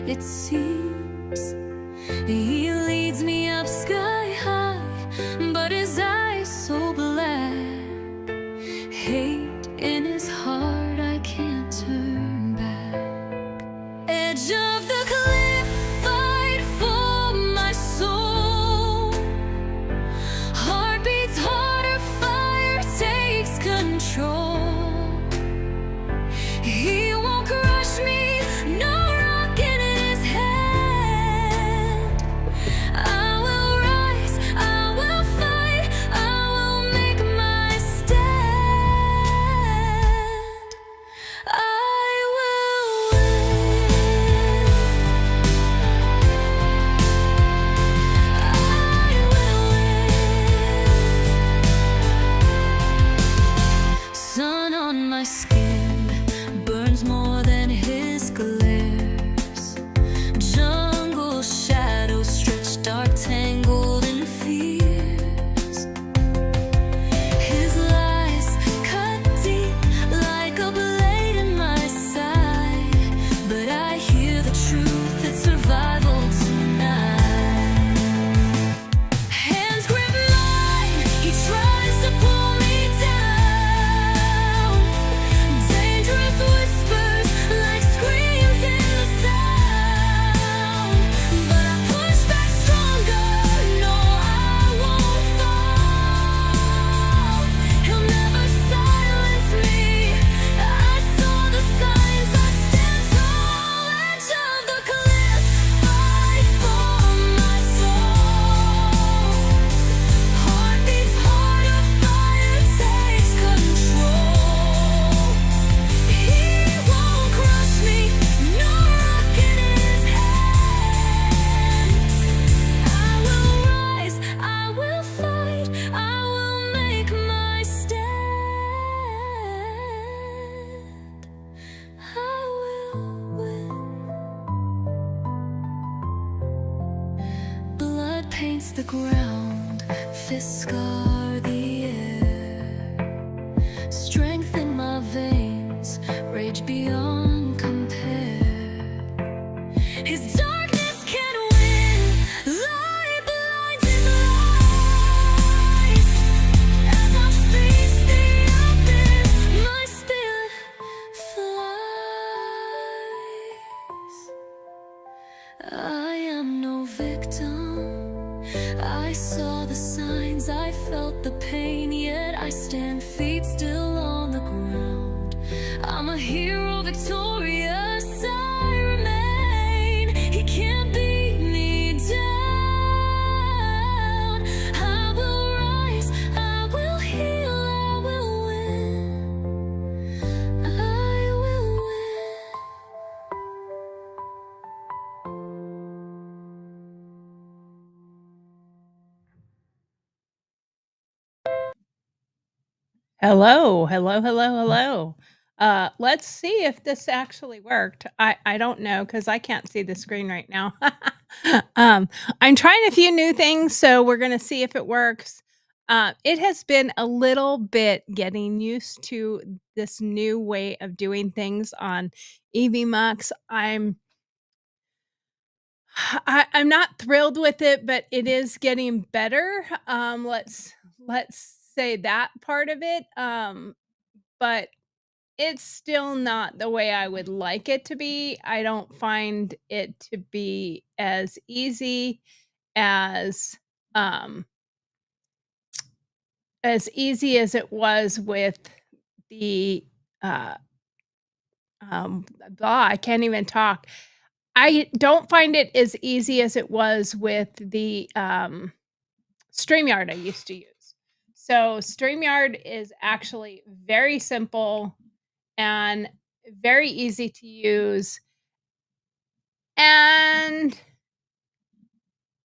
it seems. He leads me up sky high, but his eyes so black. Hate in his heart, I can't turn back. Edge of the cliff, fight for my soul. Heart beats harder, fire takes control. He won't crush me, no rock in his hand. I will rise, I will fight, I will make my stand. I will win. I will win. Sun on my skin burns more than his glares. Jungle shadows stretch dark, tangled in fears. His lies cut deep like a blade in my side, but I hear the truth, it's survival tonight. Hands grip mine, he tries to pull me down. Dangerous whispers like screams in the sound, but I push back stronger. No, I won't fall. He'll never silence me. I saw the signs, I stand tall. Edge of the cliff, fight for my soul. Heart beats harder, fire takes control. He won't crush me, no rock in his hand. I will rise, I will fight, I will make my stand. I will win. Blood paints the ground, fists scar the air. Strength in my veins, rage beyond compare. His darkness can win, light blinds his lies. As I face the abyss, my spirit flies. I am no victim. I saw the signs, I felt the pain, yet I stand feet still on the ground. I'm a hero, victorious, I remain. He can't beat me down. I will rise, I will heal, I will win. I will win. Hello, hello, hello, hello. Let's see if this actually worked. I don't know because I can't see the screen right now. um, I'm trying a few new things, so we're gonna see if it works. It has been a little bit getting used to this new way of doing things on EVMux. I'm not thrilled with it, but it is getting better. Let's say that part of it. But it's still not the way I would like it to be. I don't find it to be as um as easy as it was with the uh I can't even talk. I don't find it as easy as it was with the StreamYard I used to use. So StreamYard is actually very simple and very easy to use. And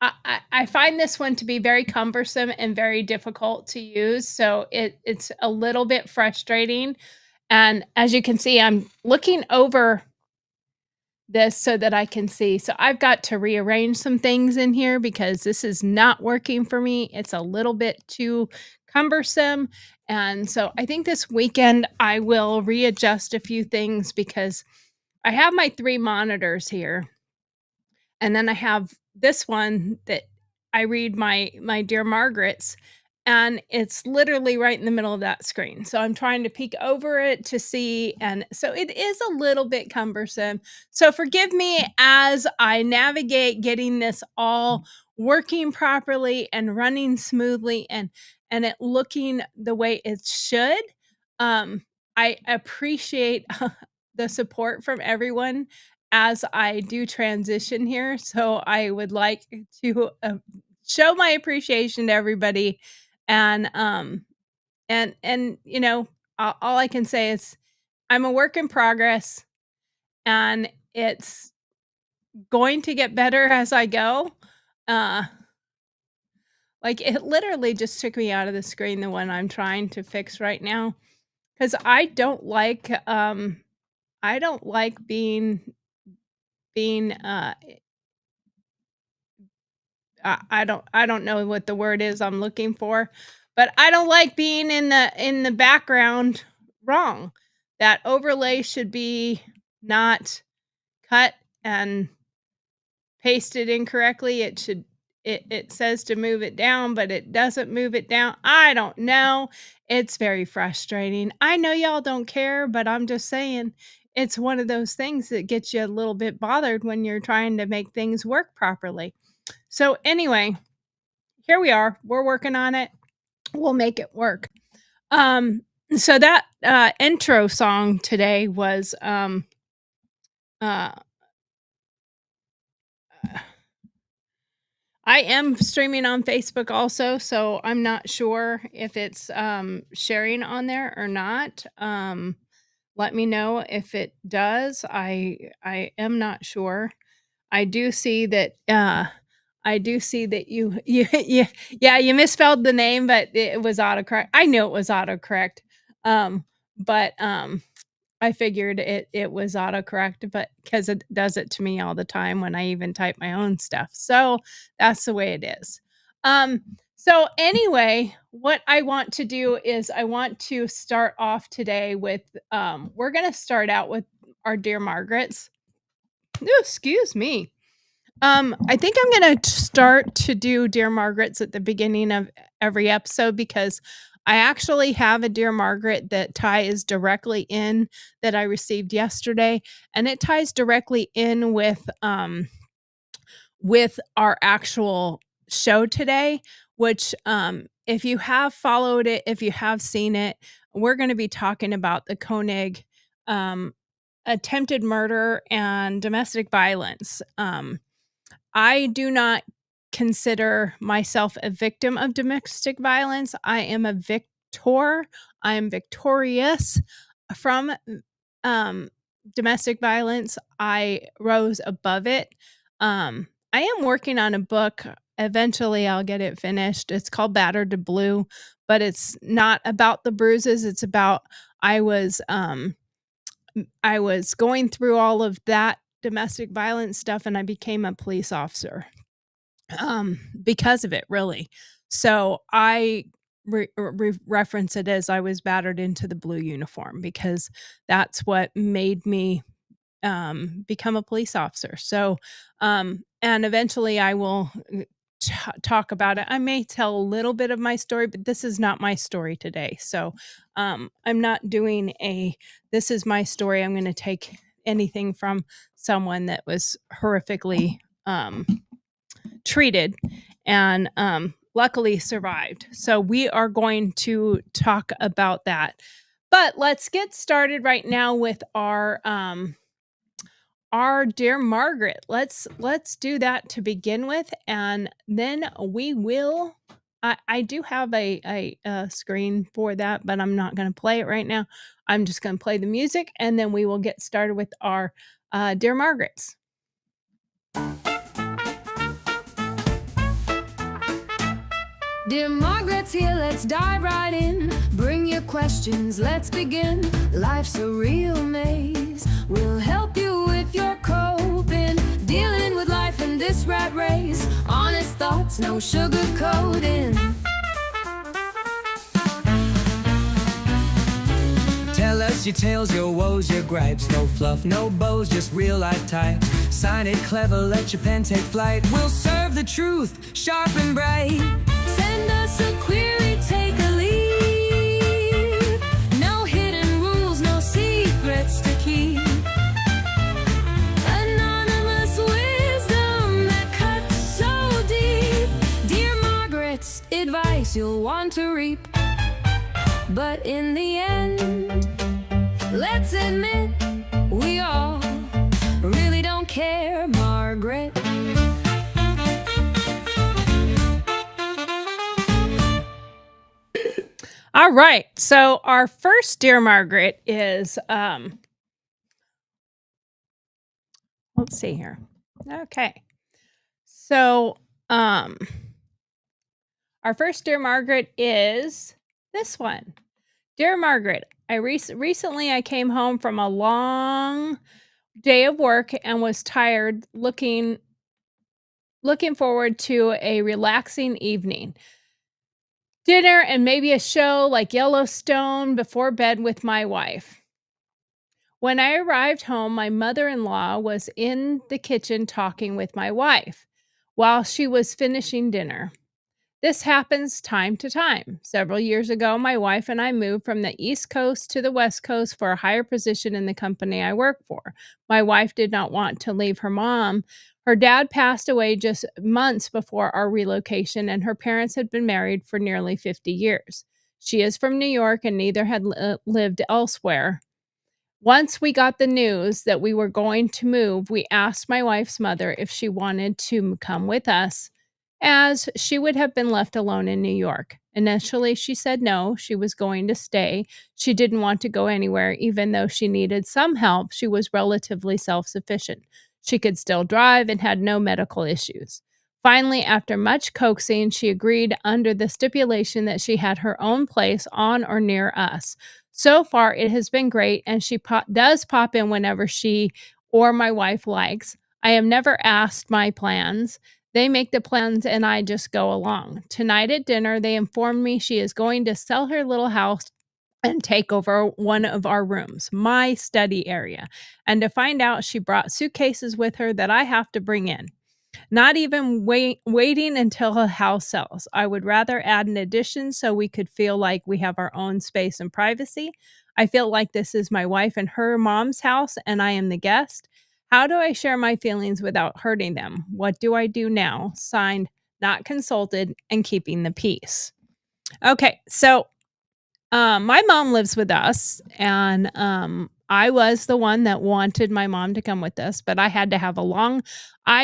I find this one to be very cumbersome and very difficult to use. So it's a little bit frustrating. And as you can see, I'm looking over this so that I can see. So I've got to rearrange some things in here because this is not working for me. It's a little bit too cumbersome. And so I think this weekend I will readjust a few things because I have my 3 monitors here And then I have this one that I read my Dear Margaret's, and it's literally right in the middle of that screen. So I'm trying to peek over it to see, and so it is a little bit cumbersome. So forgive me as I navigate getting this all working properly and running smoothly and it looking the way it should. Um, I appreciate the support from everyone as I do transition here. So I would like to show my appreciation to everybody, and you know, all I can say is I'm a work in progress, and it's going to get better as I go. Uh, like it literally just took me out of the screen, the one I'm trying to fix right now, because I don't like being I don't know what the word is I'm looking for, but I don't like being in the background wrong. That overlay should be not cut and pasted incorrectly. It says to move it down, but it doesn't move it down. I don't know. It's very frustrating. I know y'all don't care, but I'm just saying it's one of those things that gets you a little bit bothered when you're trying to make things work properly. So anyway, here we are. We're working on it. We'll make it work. Um, so that intro song today was uh, I am streaming on Facebook also, so I'm not sure if it's sharing on there or not. Let me know if it does. I am not sure. I do see that you yeah, you misspelled the name, but it was autocorrect. I knew it was autocorrect. But I figured it was autocorrect, but because it does it to me all the time when I even type my own stuff. So that's the way it is. Um, so anyway, what I want to do is I want to start off today with we're gonna start out with our Dear Margaret's. Ooh, excuse me. I think I'm gonna start to do Dear Margaret's at the beginning of every episode because I actually have a Dear Margaret that ties directly in that I received yesterday, and it ties directly in with our actual show today, which if you have followed it, if you have seen it, we're going to be talking about the Koenig attempted murder and domestic violence. I do not consider myself a victim of domestic violence. I am a victor. I am victorious from domestic violence. I rose above it. I am working on a book. Eventually, I'll get it finished. It's called Battered to Blue, but it's not about the bruises. It's about I was I was going through all of that domestic violence stuff, and I became a police officer because of it, really. So I reference it as I was battered into the blue uniform because that's what made me become a police officer. So, and eventually I will talk about it. I may tell a little bit of my story, but this is not my story today. So, I'm not doing this is my story. I'm going to take anything from someone that was horrifically treated and luckily survived. So we are going to talk about that. But let's get started right now with our Dear Margaret. Let's do that to begin with, and then we will. I do have a screen for that, but I'm not going to play it right now. I'm just going to play the music, and then we will get started with our Dear Margarets. Dear Margaret's here, let's dive right in. Bring your questions, let's begin. Life's a real maze. We'll help you with your coping. Dealing with life in this rat race. Honest thoughts, no sugarcoating. Tell us It's your tales, your woes, your gripes. No fluff, no bows, just real life types. Sign it clever, let your pen take flight. We'll serve the truth, sharp and bright. Send us a query, take a lead. No hidden rules, no secrets to keep. Anonymous wisdom that cuts so deep. Dear Margaret's advice you'll want to reap. But in the end, let's admit we all really don't care, Margaret. All right. So our first Dear Margaret is let's see here. Okay. So our first Dear Margaret is this one. Dear Margaret, recently I came home from a long day of work and was tired, looking forward to a relaxing evening. Dinner and maybe a show like Yellowstone before bed with my wife. When I arrived home, my mother-in-law was in the kitchen talking with my wife while she was finishing dinner. This happens time to time. Several years ago, my wife and I moved from the East Coast to the West Coast for a higher position in the company I work for. My wife did not want to leave her mom. Her dad passed away just months before our relocation, and her parents had been married for nearly 50 years. She is from New York, and neither had lived elsewhere. Once we got the news that we were going to move, we asked my wife's mother if she wanted to come with us, as she would have been left alone in New York. Initially, she said no, she was going to stay. She didn't want to go anywhere, even though she needed some help. She was relatively self sufficient. She could still drive and had no medical issues. Finally, after much coaxing, she agreed under the stipulation that she had her own place on or near us. So far, it has been great, and she does pop in whenever she or my wife likes. I have never asked my plans. They make the plans and I just go along. Tonight at dinner, they informed me she is going to sell her little house and take over one of our rooms, my study area. And to find out, she brought suitcases with her that I have to bring in. Not even waiting until a house sells. I would rather add an addition so we could feel like we have our own space and privacy. I feel like this is my wife and her mom's house, and I am the guest. How do I share my feelings without hurting them? What do I do now? Signed, not consulted, and keeping the peace. Okay, so my mom lives with us, and I was the one that wanted my mom to come with us, but I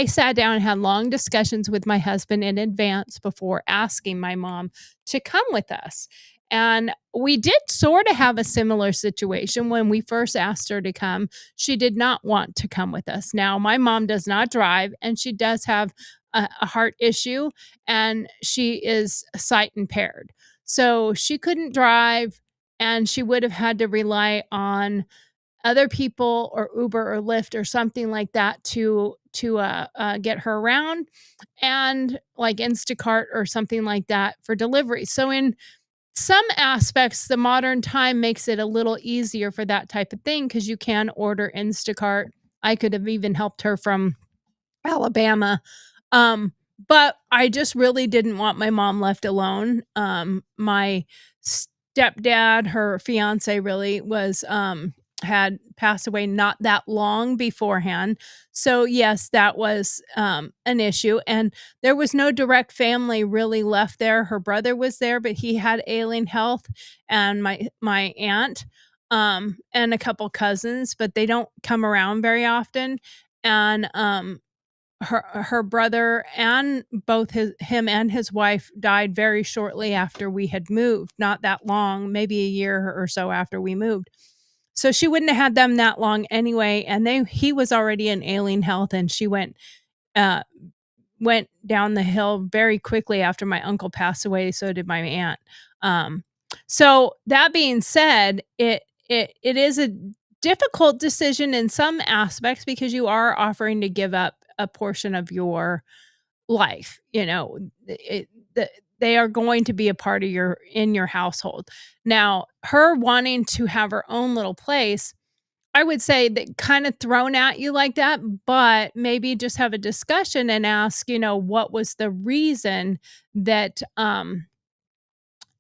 sat down and had long discussions with my husband in advance before asking my mom to come with us. And we did sort of have a similar situation when we first asked her to come. She did not want to come with us. Now, my mom does not drive, and she does have a heart issue, and she is sight impaired. So she couldn't drive, and she would have had to rely on other people or Uber or Lyft or something like that to get her around, and like Instacart or something like that for delivery. So in some aspects, the modern time makes it a little easier for that type of thing because you can order Instacart. I could have even helped her from Alabama. But I just really didn't want my mom left alone. My stepdad, her fiance really was had passed away not that long beforehand. So yes, that was an issue. And there was no direct family really left there. Her brother was there, but he had ailing health, and my aunt, and a couple cousins, but they don't come around very often. And her brother and both him and his wife died very shortly after we had moved, not that long, maybe a year or so after we moved. So she wouldn't have had them that long anyway, and he was already in ailing health, and she uh went down the hill very quickly after my uncle passed away. So did my aunt. So that being said, it is a difficult decision in some aspects because you are offering to give up a portion of your life. You know, they are going to be a part of your household. Now, her wanting to have her own little place, I would say that kinda thrown at you like that, but maybe just have a discussion and ask, what was the reason that,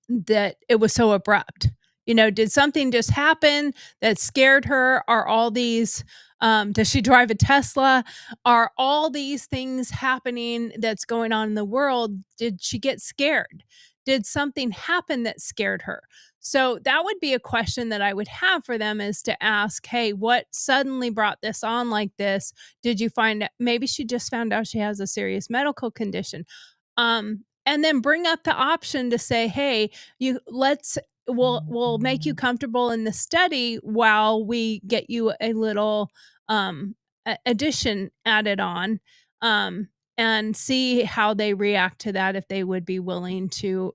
that it was so abrupt. Did something just happen that scared her? Are all these does she drive a Tesla? Are all these things happening that's going on in the world? Did she get scared? Did something happen that scared her? So that would be a question that I would have for them, is to ask, "Hey, what suddenly brought this on like this? Did you find maybe she just found out she has a serious medical condition?" And then bring up the option to say, "Hey, you let's we'll make you comfortable in the study while we get you a little addition added on, um, and see how they react to that, if they would be willing to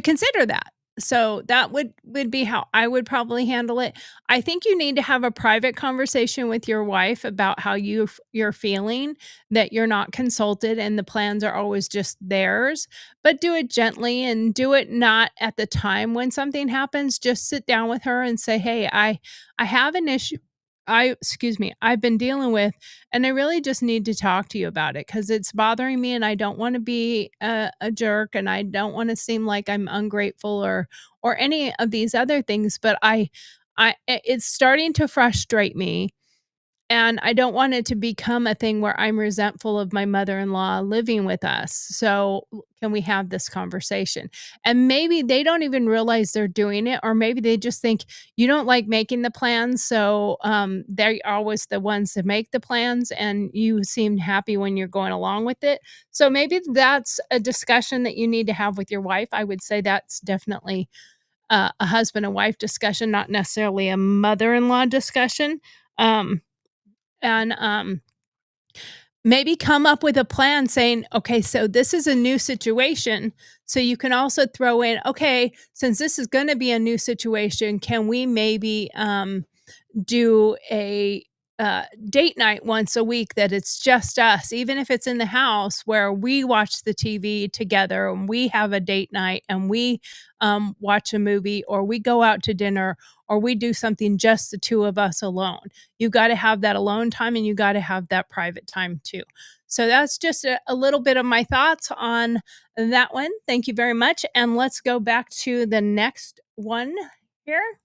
consider that." So that would be how I would probably handle it. I think you need to have a private conversation with your wife about how you're feeling, that you're not consulted and the plans are always just theirs, but do it gently and do it not at the time when something happens. Just sit down with her and say, "Hey, I have an issue excuse me, I've been dealing with, and I really just need to talk to you about it because it's bothering me, and I don't want to be a jerk, and I don't want to seem like I'm ungrateful or any of these other things, but it's starting to frustrate me, and I don't want it to become a thing where I'm resentful of my mother-in-law living with us. So, can we have this conversation?" And maybe they don't even realize they're doing it, or maybe they just think you don't like making the plans. So, they're always the ones that make the plans, and you seem happy when you're going along with it. So, maybe that's a discussion that you need to have with your wife. I would say that's definitely a husband and wife discussion, not necessarily a mother-in-law discussion. Um, and maybe come up with a plan saying, "Okay, so this is a new situation." So you can also throw in, "Okay, since this is going to be a new situation, can we maybe do a date night once a week that it's just us, even if it's in the house, where we watch the TV together and we have a date night and we watch a movie, or we go out to dinner, or we do something just the two of us alone." You got to have that alone time, and you got to have that private time too. So that's just a little bit of my thoughts on that one. Thank you very much. And let's go back to the next one here.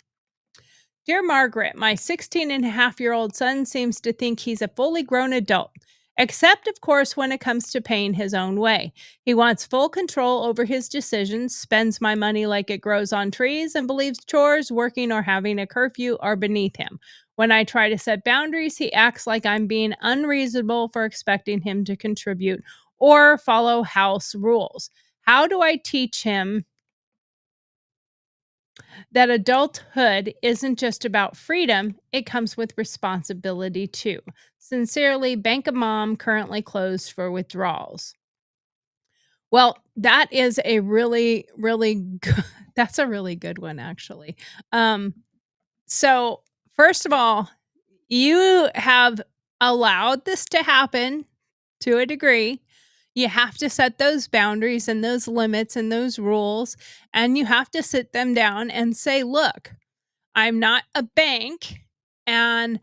"Dear Margaret, my 16-and-a-half-year-old son seems to think he's a fully grown adult, except, of course, when it comes to paying his own way. He wants full control over his decisions, spends my money like it grows on trees, and believes chores, working, or having a curfew are beneath him. When I try to set boundaries, he acts like I'm being unreasonable for expecting him to contribute or follow house rules. How do I teach him that adulthood isn't just about freedom, it comes with responsibility too? Sincerely, Bank of Mom, currently closed for withdrawals." Well, that is a really, really good, that's a really good one, actually. Um, so, first of all, you have allowed this to happen to a degree. You have to set those boundaries and those limits and those rules, and you have to sit them down and say, "Look, I'm not a bank, and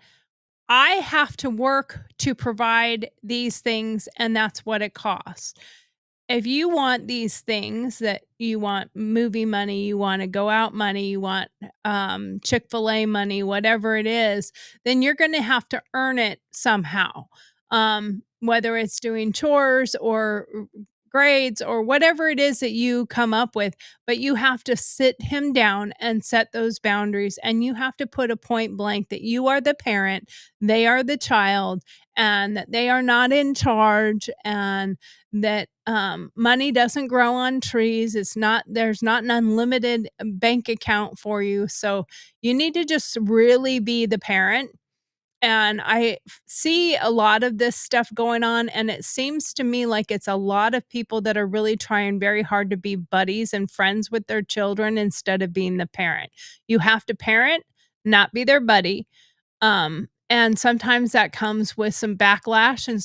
I have to work to provide these things, and that's what it costs. If you want these things, that you want movie money, you wanna go out money, you want, Chick-fil-A money, whatever it is, then you're gonna have to earn it somehow." Whether it's doing chores or grades or whatever it is that you come up with, but you have to sit him down and set those boundaries, and you have to put a point blank that you are the parent, they are the child, and that they are not in charge, and that money doesn't grow on trees. There's not an unlimited bank account for you. So you need to just really be the parent. And see a lot of this stuff going on, and it seems to me like it's a lot of people that are really trying very hard to be buddies and friends with their children instead of being the parent. You have to parent, not be their buddy. And sometimes that comes with some backlash and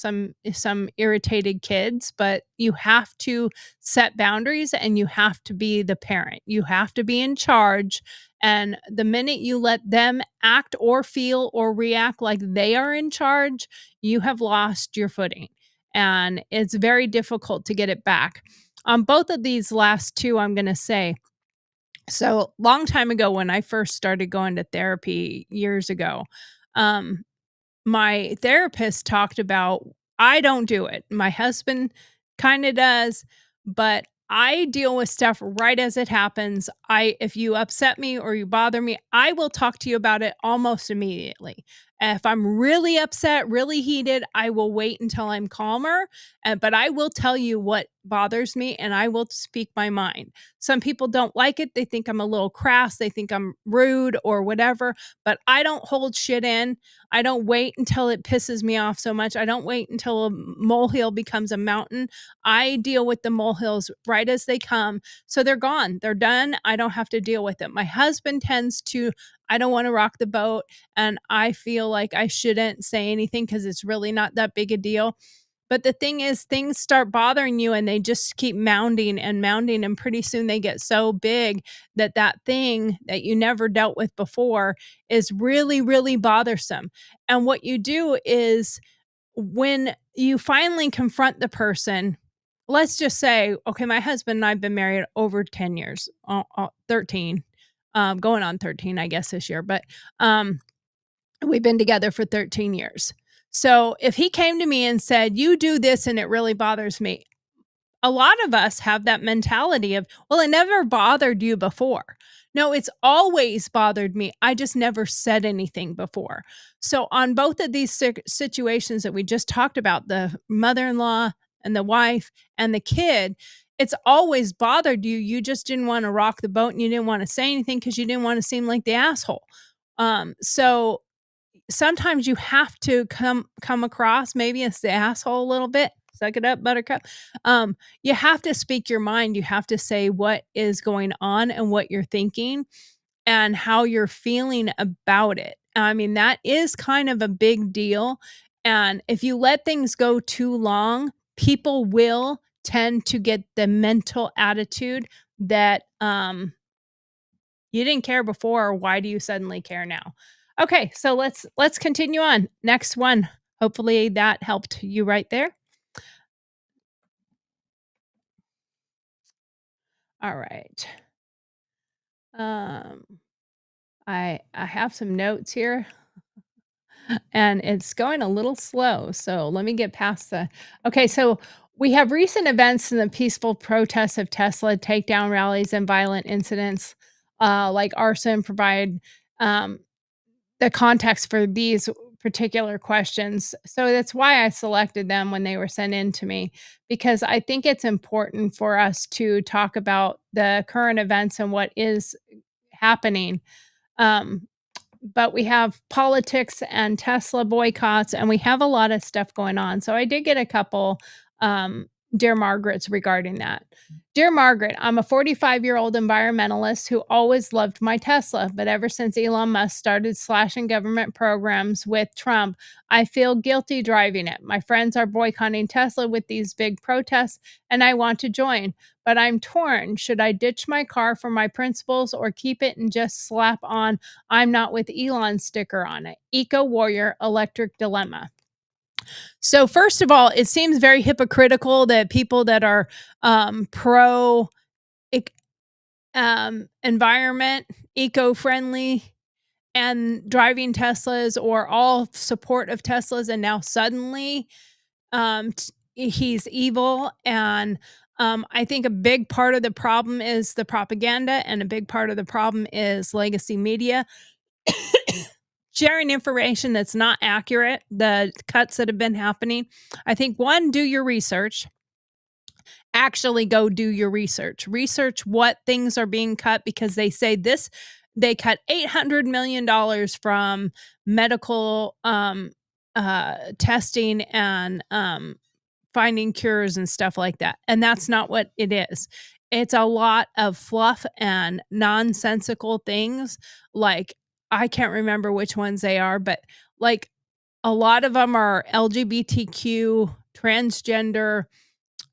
some irritated kids, but you have to set boundaries and you have to be the parent. You have to be in charge, and the minute you let them act or feel or react like they are in charge, you have lost your footing, and it's very difficult to get it back. On both of these last 2, I'm gonna say, so long time ago when I first started going to therapy years ago, um, my therapist talked about, I don't do it. My husband kinda does, but I deal with stuff right as it happens. I If you upset me or you bother me, I will talk to you about it almost immediately. If I'm really upset, really heated, I will wait until I'm calmer, but I will tell you what bothers me and I will speak my mind. Some people don't like it. They think I'm a little crass, they think I'm rude or whatever, but I don't hold shit in. I don't wait until it pisses me off so much. I don't wait until a molehill becomes a mountain. I deal with the molehills right as they come. So they're gone. They're done. I don't have to deal with them. My husband tends to, I don't want to rock the boat. And I feel like I shouldn't say anything because it's really not that big a deal. But the thing is, things start bothering you and they just keep mounding and mounding. And pretty soon they get so big that that thing that you never dealt with before is really, really bothersome. And what you do is when you finally confront the person, let's just say, okay, my husband and I've been married over 10 years, 13, going on 13, I guess, this year. But we've been together for 13 years. So if he came to me and said, "You do this and it really bothers me," a lot of us have that mentality of, "Well, it never bothered you before." No, it's always bothered me. I just never said anything before. So on both of these situations that we just talked about, the mother-in-law and the wife and the kid, it's always bothered you. You just didn't want to rock the boat and you didn't want to say anything because you didn't want to seem like the asshole. So sometimes you have to come across maybe as the asshole a little bit. Suck it up, buttercup. You have to speak your mind. You have to say what is going on and what you're thinking and how you're feeling about it. I mean, that is kind of a big deal. And if you let things go too long, people will tend to get the mental attitude that you didn't care before, why do you suddenly care now? Okay, so let's continue on. Next one. Hopefully that helped you right there. All right. Um I have some notes here and it's going a little slow. So let me get past the. Okay, so we have recent events in the peaceful protests of Tesla takedown rallies and violent incidents like arson provide um, the context for these particular questions. So that's why I selected them when they were sent in to me, because I think it's important for us to talk about the current events and what is happening. Um, but we have politics and Tesla boycotts, and we have a lot of stuff going on. So I did get a couple Dear Margarets regarding that. Dear Margaret, I'm a 45-year-old environmentalist who always loved my Tesla, but ever since Elon Musk started slashing government programs with Trump, I feel guilty driving it. My friends are boycotting Tesla with these big protests, and I want to join, but I'm torn. Should I ditch my car for my principles or keep it and just slap on "I'm not with Elon" sticker on it? Eco Warrior Electric Dilemma. So, first of all, it seems very hypocritical that people that are pro environment, eco friendly, and driving Teslas or all support of Teslas, and now suddenly he's evil. And I think a big part of the problem is the propaganda, and a big part of the problem is legacy media sharing information that's not accurate, the cuts that have been happening. I think one, do your research. Actually go do your research. Research what things are being cut because they say this they cut $800 million from medical testing and finding cures and stuff like that. And that's not what it is. It's a lot of fluff and nonsensical things like I can't remember which ones they are, but like, a lot of them are LGBTQ, transgender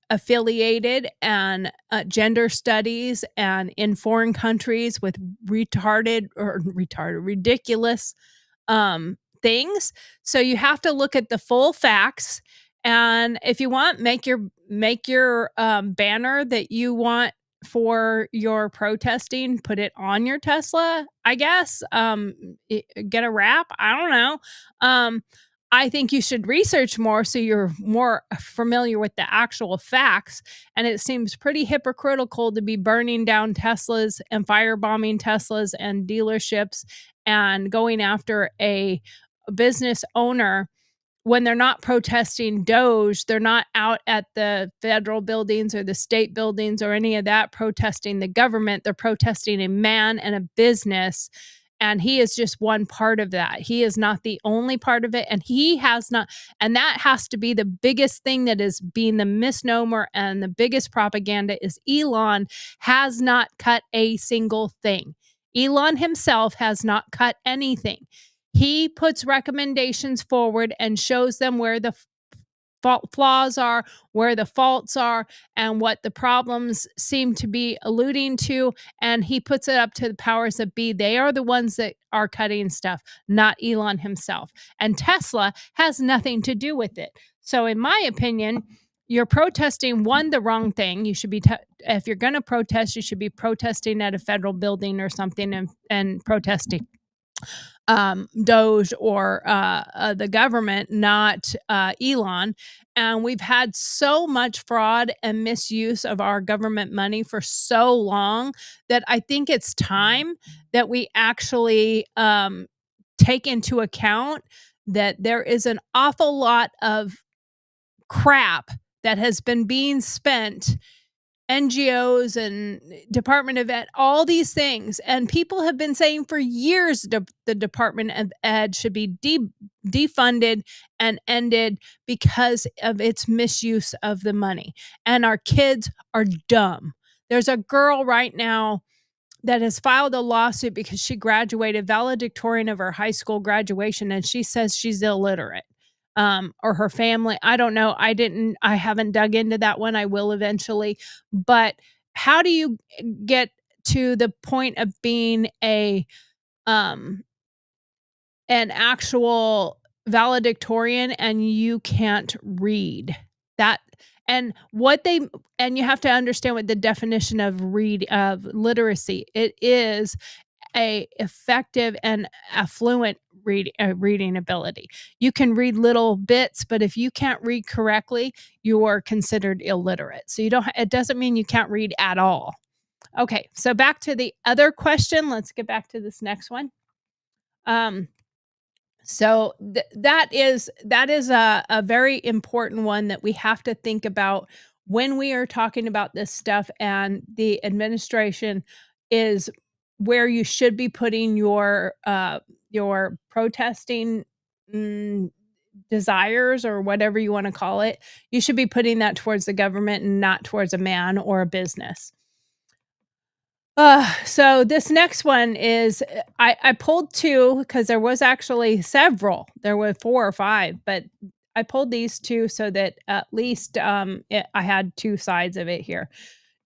affiliated, and gender studies, and in foreign countries with ridiculous things. So you have to look at the full facts. And if you want, make your banner that you want for your protesting, put it on your Tesla, I guess. Get a wrap. I don't know. I think you should research more so you're more familiar with the actual facts. And it seems pretty hypocritical to be burning down Teslas and firebombing Teslas and dealerships and going after a business owner when they're not protesting Doge. They're not out at the federal buildings or the state buildings or any of that protesting the government. They're protesting a man and a business. And he is just one part of that. He is not the only part of it. And he has not, and that has to be the biggest thing that is being the misnomer and the biggest propaganda is Elon has not cut a single thing. Elon himself has not cut anything. He puts recommendations forward and shows them where the flaws are, where the faults are, and what the problems seem to be alluding to. And he puts it up to the powers that be. They are the ones that are cutting stuff, not Elon himself. And Tesla has nothing to do with it. So, in my opinion, you're protesting the wrong thing. You should be, if you're going to protest, you should be protesting at a federal building or something and protesting Doge or the government, not Elon. And we've had so much fraud and misuse of our government money for so long that I think it's time that we actually take into account that there is an awful lot of crap that has been being spent, NGOs and Department of Ed, all these things. And people have been saying for years the Department of Ed should be defunded and ended because of its misuse of the money. And our kids are dumb. There's a girl right now that has filed a lawsuit because she graduated valedictorian of her high school graduation, and she says she's illiterate. Or her family. I don't know. I haven't dug into that one. I will eventually. But how do you get to the point of being um an actual valedictorian and you can't read? That and what they and you have to understand what the definition of literacy. It is a effective and affluent reading ability. You can read little bits, but if you can't read correctly, you are considered illiterate. So it doesn't mean you can't read at all. Okay, so back to the other question. Let's get back to this next one. So that is a very important one that we have to think about when we are talking about this stuff. And the administration is where you should be putting your protesting desires, or whatever you want to call it. You should be putting that towards the government and not towards a man or a business. So this next one is I pulled two because there was actually several. There were 4 or 5, but I pulled these 2 so that at least I had 2 sides of it here.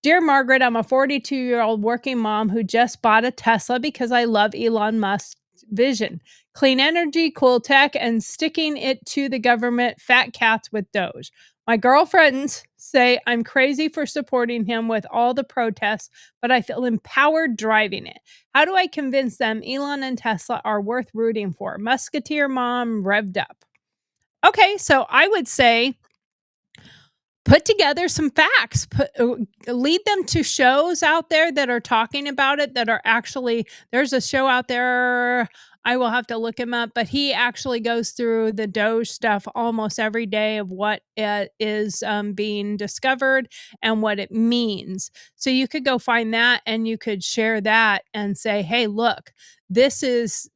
Dear Margaret, I'm a 42-year-old working mom who just bought a Tesla because I love Elon Musk's vision. Clean energy, cool tech, and sticking it to the government, fat cats with Doge. My girlfriends say I'm crazy for supporting him with all the protests, but I feel empowered driving it. How do I convince them Elon and Tesla are worth rooting for? Musketeer mom revved up. Okay, so I would say put together some facts, lead them to shows out there that are talking about it, that are actually, there's a show out there, I will have to look him up, but he actually goes through the Doge stuff almost every day of what is being discovered and what it means. So you could go find that and you could share that and say, hey, look, this is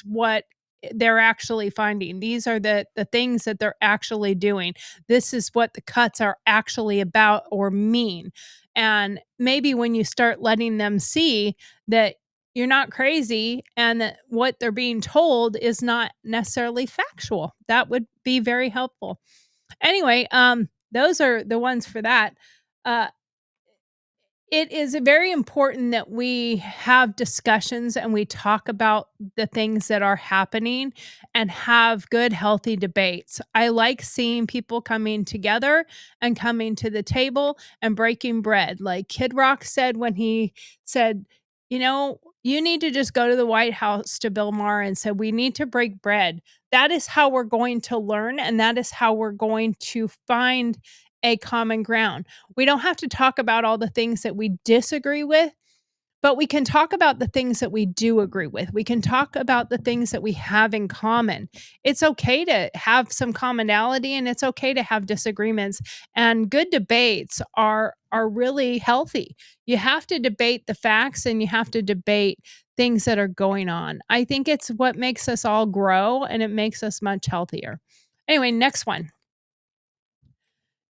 what they're actually finding. These are the things that they're actually doing. This is what the cuts are actually about or mean. And maybe when you start letting them see that you're not crazy and that what they're being told is not necessarily factual. That would be very helpful. Anyway, those are the ones for that. Uh, it is very important that we have discussions and we talk about the things that are happening and have good, healthy debates. I like seeing people coming together and coming to the table and breaking bread. Like Kid Rock said when he said, you know, you need to just go to the White House to Bill Maher and said, we need to break bread. That is how we're going to learn, and that is how we're going to find a common ground. We don't have to talk about all the things that we disagree with, but we can talk about the things that we do agree with. We can talk about the things that we have in common. It's okay to have some commonality and it's okay to have disagreements. And good debates are really healthy. You have to debate the facts and you have to debate things that are going on. I think it's what makes us all grow and it makes us much healthier. Anyway, next one.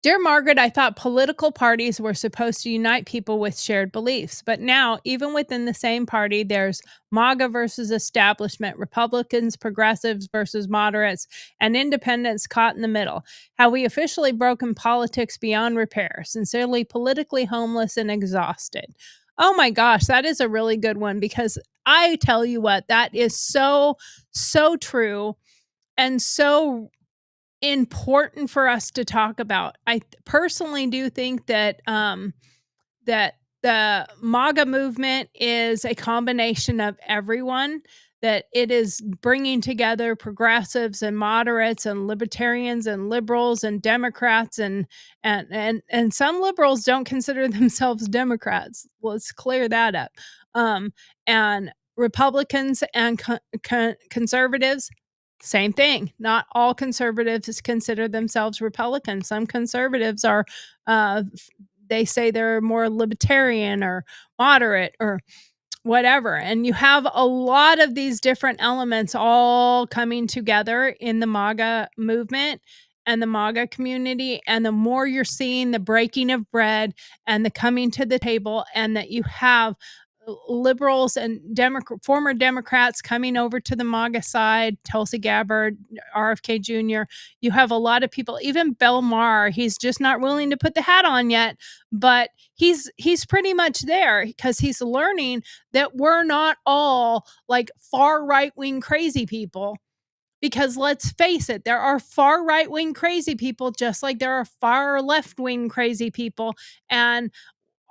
Dear Margaret, I thought political parties were supposed to unite people with shared beliefs, but now, even within the same party, there's MAGA versus establishment, Republicans, progressives versus moderates, and independents caught in the middle. How we officially broken politics beyond repair, sincerely politically homeless and exhausted. Oh my gosh, that is a really good one because I tell you what, that is so, so true and so important for us to talk about. Personally do think that that the MAGA movement is a combination of everyone, that it is bringing together progressives and moderates and libertarians and liberals and Democrats and some liberals don't consider themselves Democrats. Let's clear that up. And Republicans and conservatives, same thing. Not all conservatives consider themselves Republicans. Some conservatives are they say they're more libertarian or moderate or whatever. And you have a lot of these different elements all coming together in the MAGA movement and the MAGA community. And the more you're seeing the breaking of bread and the coming to the table, and that you have liberals and former Democrats coming over to the MAGA side, Tulsi Gabbard, RFK Jr. You have a lot of people, even Bill Maher, he's just not willing to put the hat on yet, but he's pretty much there because he's learning that we're not all like far right wing crazy people. Because let's face it, there are far right wing crazy people just like there are far left wing crazy people. And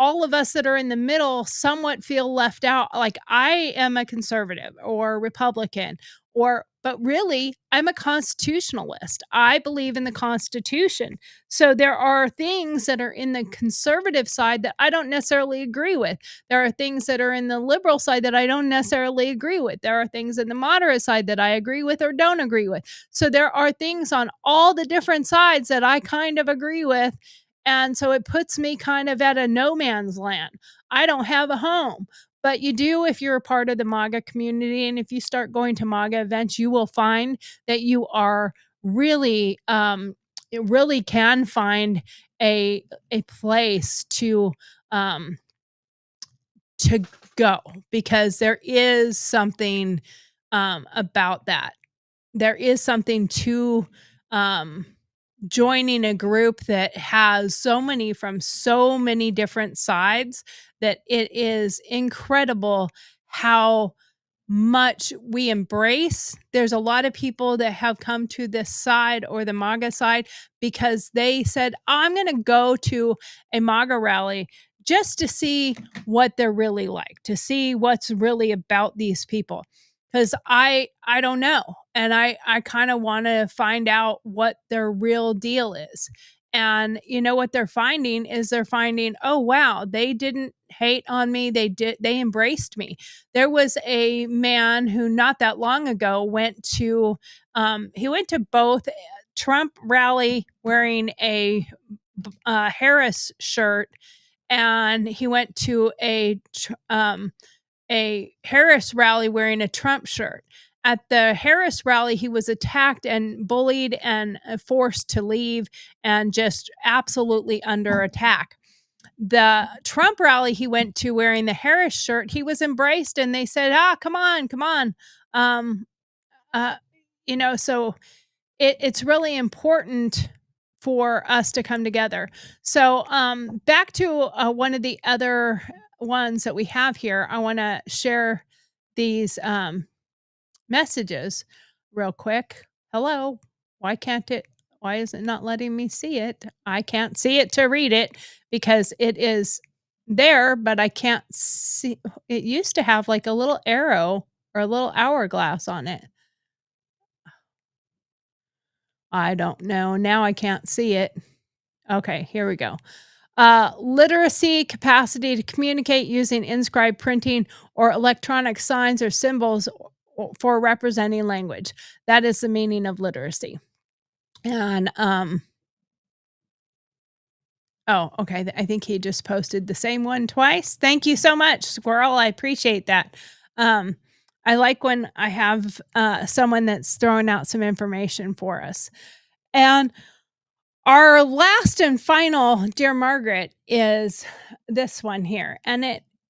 all of us that are in the middle somewhat feel left out. Like I am a conservative or Republican, but really I'm a constitutionalist. I believe in the Constitution. So there are things that are in the conservative side that I don't necessarily agree with. There are things that are in the liberal side that I don't necessarily agree with. There are things in the moderate side that I agree with or don't agree with. So there are things on all the different sides that I kind of agree with, and so it puts me kind of at a no man's land. I don't have a home, but you do if you're a part of the MAGA community. And if you start going to MAGA events, you will find that you are really, it really can find a place um, to go because there is something about that. There is something to um, joining a group that has so many from so many different sides that it is incredible how much we embrace. There's a lot of people that have come to this side or the MAGA side because they said, I'm going to go to a MAGA rally just to see what they're really like, to see what's really about these people. Because I don't know. And I kind of want to find out what their real deal is. And you know what they're finding is they're finding, oh wow, they didn't hate on me. They embraced me. There was a man who not that long ago he went to both Trump rally wearing a Harris shirt, and he went to a Harris rally wearing a Trump shirt. At the Harris rally, he was attacked and bullied and forced to leave and just absolutely under attack. the Trump rally he went to wearing the Harris shirt, he was embraced and they said, "Ah, come on, come on." Um, uh, so it's really important for us to come together. So, back to one of the other ones that we have here, I want to share these messages real quick. Hello. Why can't it? Why is it not letting me see it? I can't see it to read it because it is there, but I can't see. It used to have like a little arrow or a little hourglass on it. I don't know. Now I can't see it. Okay, here we go. Literacy, capacity to communicate using inscribed printing or electronic signs or symbols for representing language. That is the meaning of literacy. And oh, okay. I think he just posted the same one twice. Thank you so much, Squirrel. I appreciate that. Um, I like when I have someone that's throwing out some information for us. And our last and final Dear Margaret is this one here, and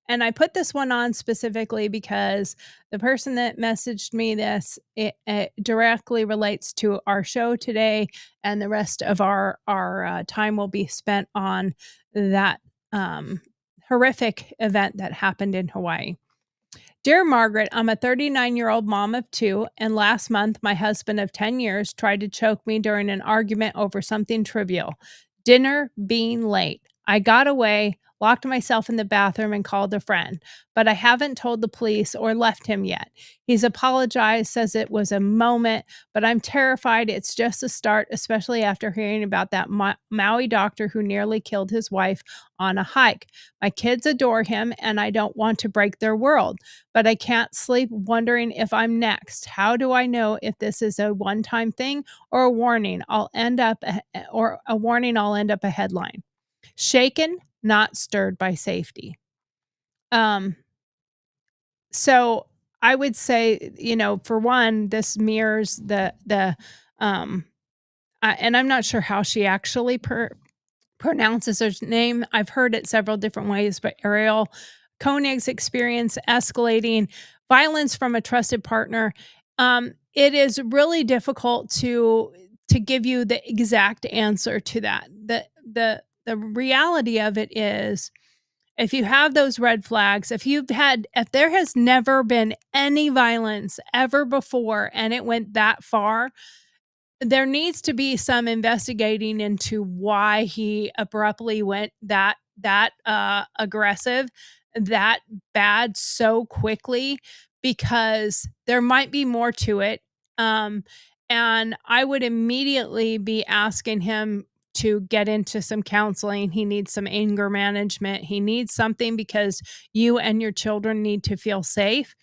I put this one on specifically because the person that messaged me this, it directly relates to our show today, and the rest of our time will be spent on that, um, horrific event that happened in Hawaii. Dear Margaret, I'm a 39-year-old mom of two, and last month my husband of 10 years tried to choke me during an argument over something trivial, dinner being late. I got away, locked myself in the bathroom, and called a friend, but I haven't told the police or left him yet. He's apologized, says it was a moment, but I'm terrified it's just a start, especially after hearing about that Maui doctor who nearly killed his wife on a hike. My kids adore him, and I don't want to break their world, but I can't sleep wondering if I'm next. How do I know if this is a one-time thing or a warning? I'll end up a headline. Shaken, not stirred by safety. Um, so I would say, for one, this mirrors um, and I'm not sure how she actually pronounces her name. I've heard it several different ways, but Ariel Koenig's experience escalating violence from a trusted partner. It is really difficult to give you the exact answer to that. The reality of it is, if you have those red flags, if there has never been any violence ever before and it went that far, there needs to be some investigating into why he abruptly went that aggressive, that bad so quickly, because there might be more to it. Um, and I would immediately be asking him to get into some counseling. He needs some anger management. He needs something because you and your children need to feel safe.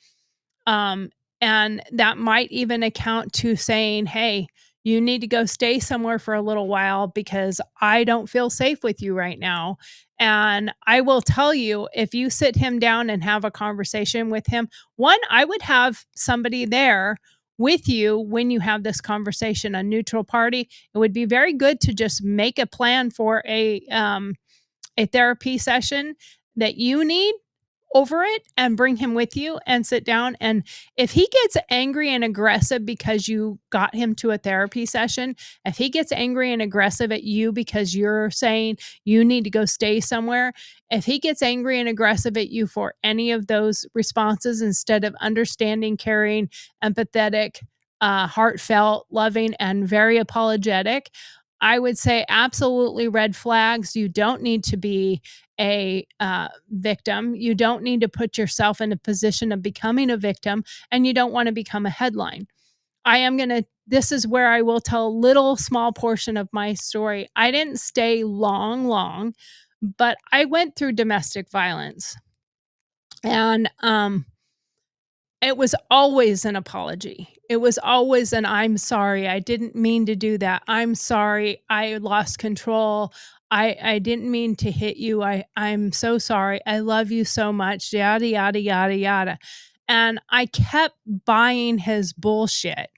Um, and that might even account to saying, "Hey, you need to go stay somewhere for a little while because I don't feel safe with you right now." And I will tell you, if you sit him down and have a conversation with him, one, I would have somebody there with you when you have this conversation, a neutral party. It would be very good to just make a plan for a therapy session that you need over it, and bring him with you and sit down. And if he gets angry and aggressive because you got him to a therapy session, if he gets angry and aggressive at you because you're saying you need to go stay somewhere, if he gets angry and aggressive at you for any of those responses instead of understanding, caring, empathetic, heartfelt, loving, and very apologetic, I would say absolutely red flags. You don't need to be a victim. You don't need to put yourself in a position of becoming a victim, and you don't want to become a headline. This is where I will tell a little small portion of my story. I didn't stay long, but I went through domestic violence. And it was always an apology. It was always an "I'm sorry. I didn't mean to do that. I'm sorry. I lost control. I didn't mean to hit you. I'm so sorry. I love you so much." Yada yada yada yada. And I kept buying his bullshit.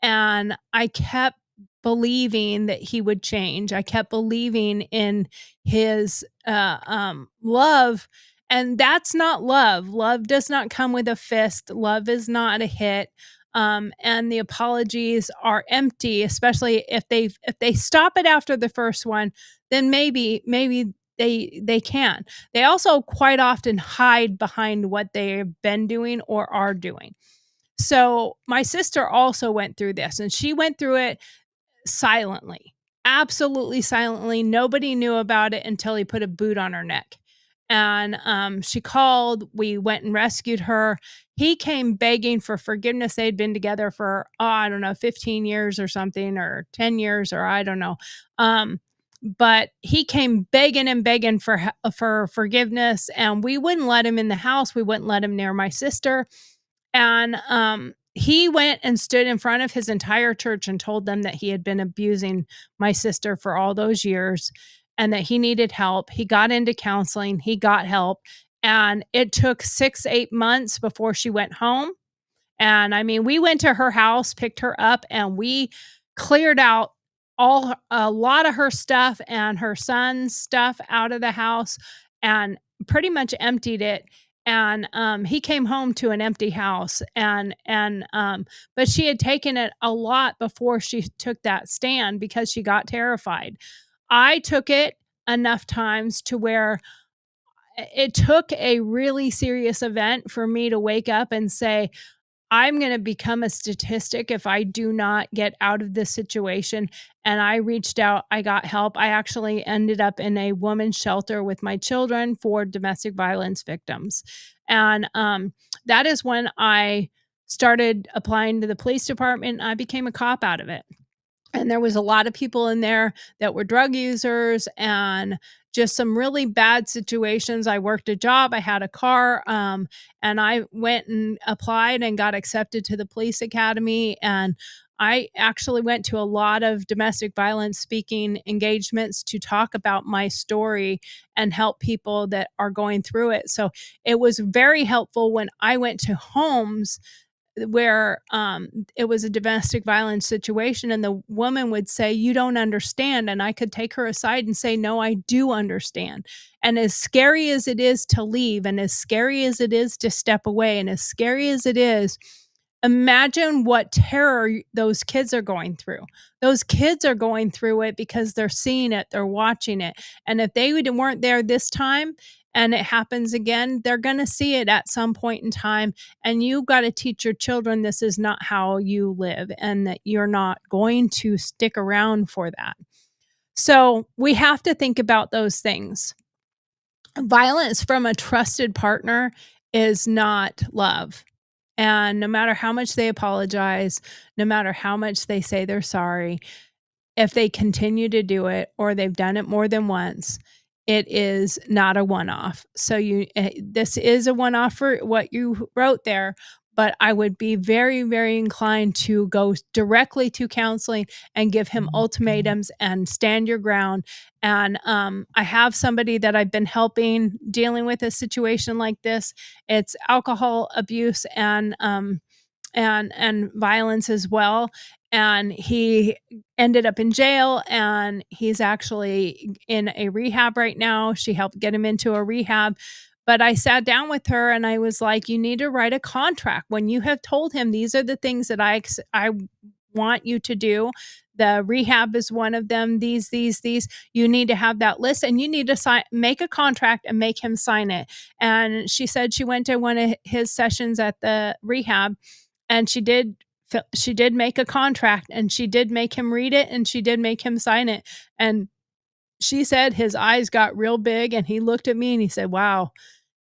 And I kept believing that he would change. I kept believing in his love, and that's not love. Love does not come with a fist. Love is not a hit. And the apologies are empty, especially if they stop it after the first one, then maybe they can. They also quite often hide behind what they've been doing or are doing. So my sister also went through this, and she went through it silently, absolutely silently. Nobody knew about it until he put a boot on her neck. And she called. We went and rescued her. He came begging for forgiveness. They'd been together for, oh, I don't know, 15 years or something, or 10 years, or I don't know. But he came begging and begging for forgiveness, and we wouldn't let him in the house. We wouldn't let him near my sister. And he went and stood in front of his entire church and told them that he had been abusing my sister for all those years and that he needed help. He got into counseling, he got help, and it took 6, 8 months before she went home. And I mean, we went to her house, picked her up, and we cleared out a lot of her stuff and her son's stuff out of the house and pretty much emptied it. And he came home to an empty house. And but she had taken it a lot before she took that stand because she got terrified. I took it enough times to where it took a really serious event for me to wake up and say, I'm going to become a statistic if I do not get out of this situation. And I reached out, I got help. I actually ended up in a woman's shelter with my children for domestic violence victims. And that is when I started applying to the police department. I became a cop out of it. And there was a lot of people in there that were drug users and just some really bad situations. I worked a job, I had a car, and I went and applied and got accepted to the police academy. And I actually went to a lot of domestic violence speaking engagements to talk about my story and help people that are going through it. So it was very helpful when I went to homes where it was a domestic violence situation and the woman would say, you don't understand, and I could take her aside and say, no, I do understand. And as scary as it is to leave, and as scary as it is to step away, and as scary as it is, imagine what terror those kids are going through. Those kids are going through it because they're seeing it, they're watching it. And if they weren't there this time and it happens again, they're going to see it at some point in time. And you've got to teach your children this is not how you live and that you're not going to stick around for that. So we have to think about those things. Violence from a trusted partner is not love. And no matter how much they apologize, no matter how much they say they're sorry, if they continue to do it or they've done it more than once, it is not a one-off. So this is a one-off for what you wrote there, but I would be very, very inclined to go directly to counseling and give him ultimatums and stand your ground. And I have somebody that I've been helping dealing with a situation like this. It's alcohol abuse and violence as well. And he ended up in jail, and he's actually in a rehab right now. She helped get him into a rehab. But I sat down with her and I was like, you need to write a contract. When you have told him these are the things that I want you to do, the rehab is one of them, these, you need to have that list, and you need to make a contract and make him sign it. And she said she went to one of his sessions at the rehab, and she did make a contract, and she did make him read it, and she did make him sign it. And she said his eyes got real big, and he looked at me and he said, wow,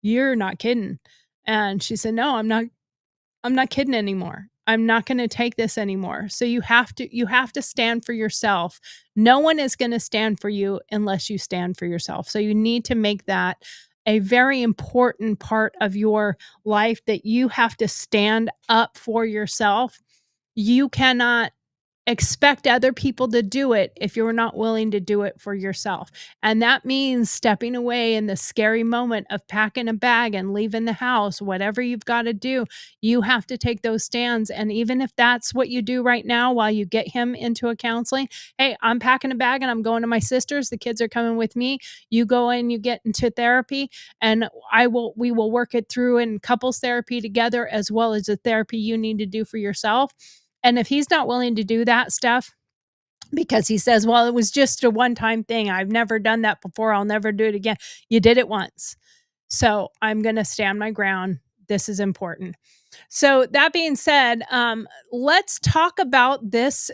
you're not kidding. And she said, no, I'm not kidding anymore. I'm not going to take this anymore. So you have to stand for yourself. No one is going to stand for you unless you stand for yourself. So you need to make that a very important part of your life, that you have to stand up for yourself. You cannot expect other people to do it if you're not willing to do it for yourself. And that means stepping away in the scary moment of packing a bag and leaving the house, whatever you've got to do, you have to take those stands. And even if that's what you do right now while you get him into a counseling, hey, I'm packing a bag and I'm going to my sister's. The kids are coming with me. You go in, you get into therapy, and we will work it through in couples therapy together, as well as the therapy you need to do for yourself. And if he's not willing to do that stuff because he says, well, it was just a one time thing, I've never done that before, I'll never do it again. You did it once. So I'm going to stand my ground. This is important. So that being said, let's talk about this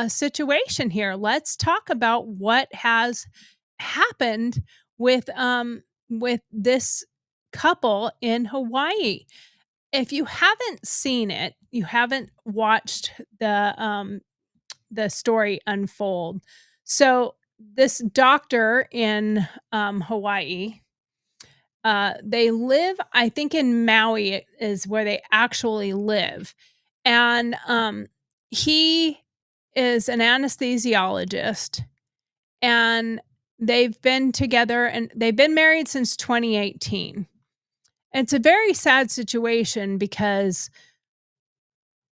situation here. Let's talk about what has happened with this couple in Hawaii. If you haven't seen it, you haven't watched the story unfold. So this doctor in Hawaii, they live, I think in Maui is where they actually live. And he is an anesthesiologist, and they've been together and they've been married since 2018. It's a very sad situation because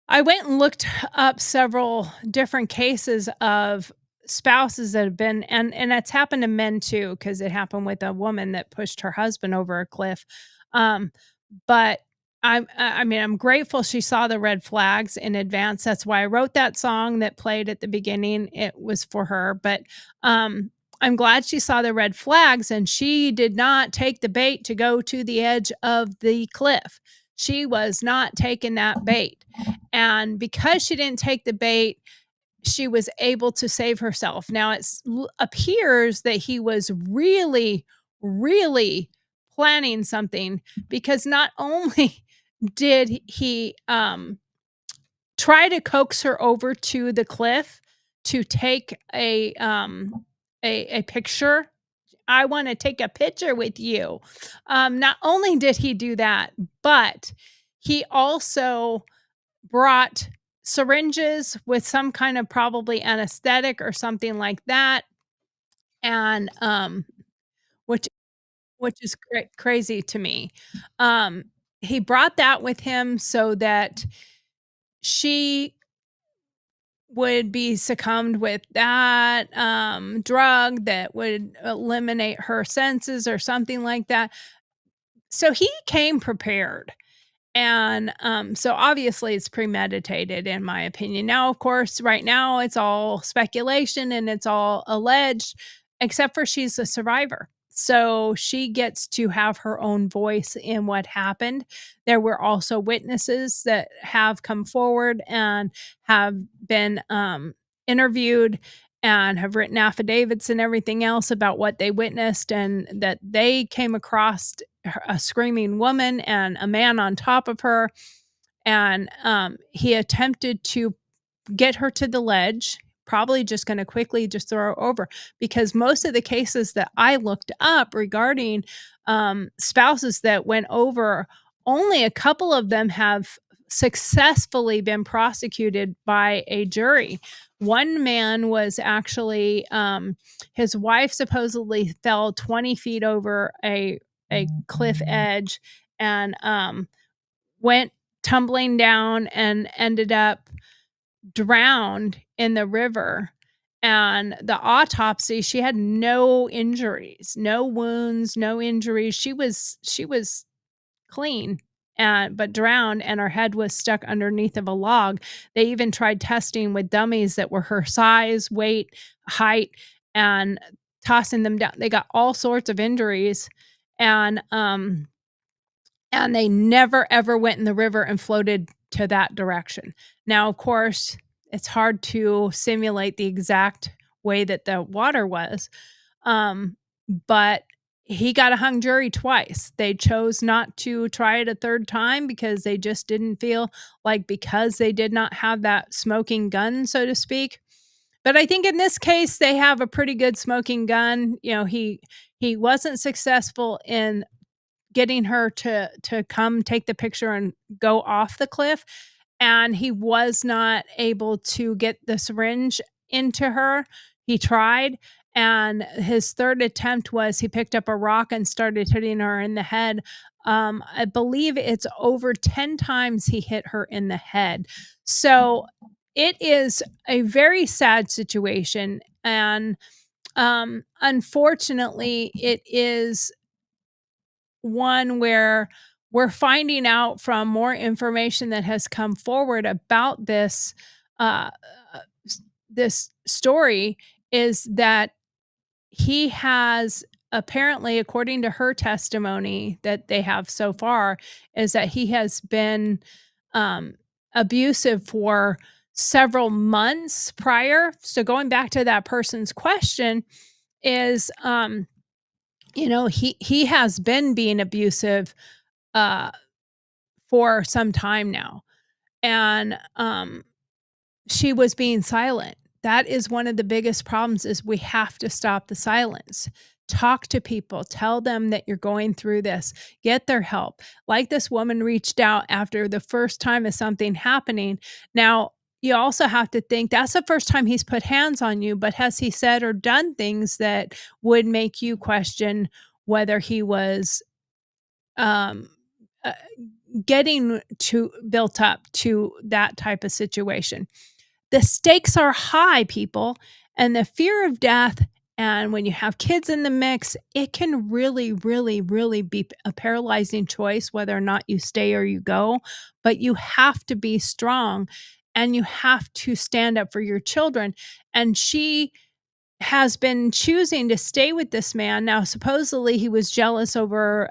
I went and looked up several different cases of spouses that have been, and it's happened to men too, because it happened with a woman that pushed her husband over a cliff. Um, but I mean, I'm grateful she saw the red flags in advance. That's why I wrote that song that played at the beginning. It was for her, but I'm glad she saw the red flags and she did not take the bait to go to the edge of the cliff. She was not taking that bait. And because she didn't take the bait, she was able to save herself. Now it appears that he was really, really planning something, because not only did he try to coax her over to the cliff to take a picture. I want to take a picture with you. Not only did he do that, but he also brought syringes with some kind of probably anesthetic or something like that, and which is crazy to me. Um, he brought that with him so that she would be succumbed with that drug that would eliminate her senses or something like that. So he came prepared. And, so obviously it's premeditated in my opinion. Now, of course, right now it's all speculation and it's all alleged, except for she's a survivor. So she gets to have her own voice in what happened. There were also witnesses that have come forward and have been interviewed and have written affidavits and everything else about what they witnessed, and that they came across a screaming woman and a man on top of her. And he attempted to get her to the ledge, probably just going to quickly just throw her over, because most of the cases that I looked up regarding spouses that went over, only a couple of them have successfully been prosecuted by a jury. One man was actually, his wife supposedly fell 20 feet over a cliff edge and went tumbling down and ended up drowned in the river. And the autopsy, she had no injuries, no wounds, no injuries. She was clean, and but drowned, and her head was stuck underneath of a log. They even tried testing with dummies that were her size, weight, height, and tossing them down. They got all sorts of injuries, and they never ever went in the river and floated to that direction. Now, of course, it's hard to simulate the exact way that the water was, but he got a hung jury twice. They chose not to try it a third time because they just didn't feel like, because they did not have that smoking gun, so to speak. But I think in this case, they have a pretty good smoking gun. You know, he wasn't successful in getting her to come take the picture and go off the cliff. and he was not able to get the syringe into her. He tried, and his 3rd attempt was he picked up a rock and started hitting her in the head. I believe it's over 10 times he hit her in the head. So, it is a very sad situation, and, unfortunately, it is one where we're finding out from more information that has come forward about this, uh, this story, is that he has apparently, according to her testimony that they have so far, is that he has been, um, abusive for several months prior. So going back to that person's question is, he has been being abusive, uh, for some time now, and, she was being silent. That is one of the biggest problems is we have to stop the silence. Talk to people, tell them that you're going through this, get their help. Like this woman reached out after the first time of something happening. Now, you also have to think that's the first time he's put hands on you, but has he said or done things that would make you question whether he was, um, uh, getting to built up to that type of situation? The stakes are high, people, and the fear of death, and when you have kids in the mix, it can really, really, really be a paralyzing choice whether or not you stay or you go, but you have to be strong, and you have to stand up for your children, and she has been choosing to stay with this man. Now, supposedly, he was jealous over,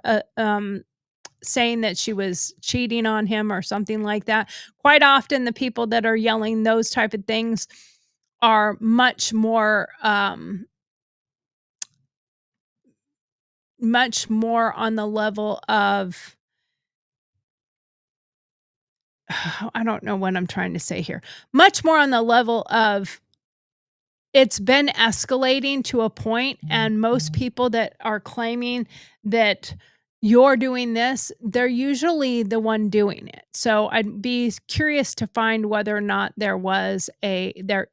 saying that she was cheating on him or something like that. Quite often, the people that are yelling those type of things are much more on the level of I don't know what I'm trying to say here. Much more on the level of it's been escalating to a point, and most people that are claiming that you're doing this, they're usually the one doing it. So I'd be curious to find whether or not there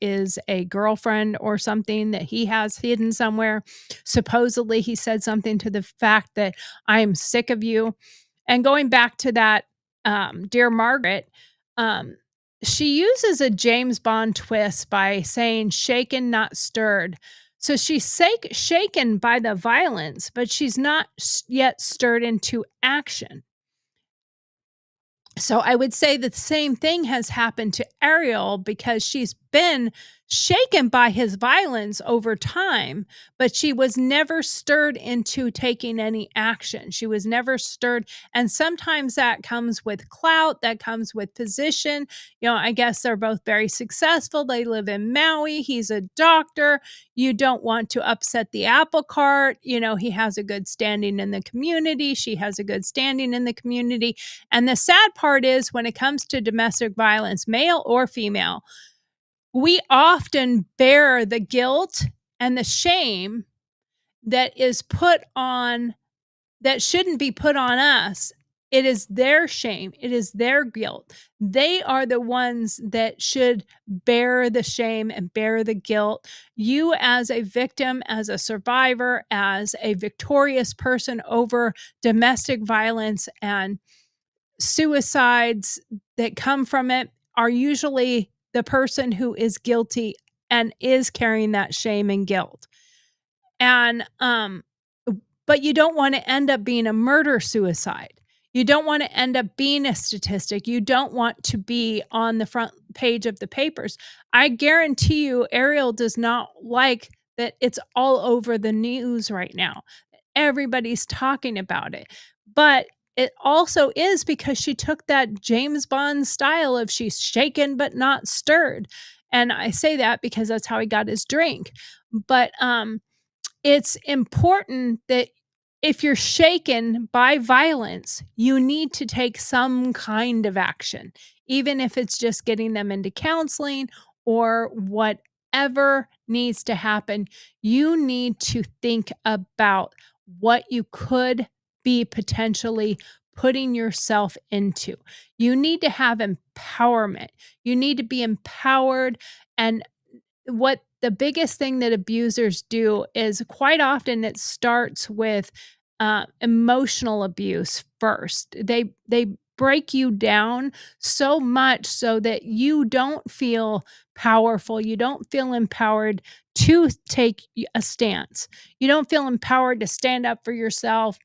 is a girlfriend or something that he has hidden somewhere. Supposedly, he said something to the fact that I am sick of you. And going back to that, Dear Margaret, um, she uses a James Bond twist by saying shaken, not stirred. So she's shaken by the violence, but she's not yet stirred into action. So I would say the same thing has happened to Ariel because she's been shaken by his violence over time, but she was never stirred into taking any action. She was never stirred. And sometimes that comes with clout, that comes with position. I guess they're both very successful. They live in Maui. He's a doctor. You don't want to upset the apple cart. He has a good standing in the community. She has a good standing in the community. And the sad part is when it comes to domestic violence, male or female, we often bear the guilt and the shame that is put on that shouldn't be put on us. It is their shame. It is their guilt. They are the ones that should bear the shame and bear the guilt. You, as a victim, as a survivor, as a victorious person over domestic violence and suicides that come from it are usually the person who is guilty and is carrying that shame and guilt. And but you don't want to end up being a murder suicide. You don't want to end up being a statistic. You don't want to be on the front page of the papers. I guarantee you Ariel does not like that it's all over the news right now. Everybody's talking about it. But it also is because she took that James Bond style of she's shaken but not stirred. And I say that because that's how he got his drink. But it's important that if you're shaken by violence, you need to take some kind of action, even if it's just getting them into counseling or whatever needs to happen. You need to think about what you could be potentially putting yourself into. You need to have empowerment. You need to be empowered. And what the biggest thing that abusers do is quite often it starts with emotional abuse first. They break you down so much so that you don't feel powerful. You don't feel empowered to take a stance. You don't feel empowered to stand up for yourself.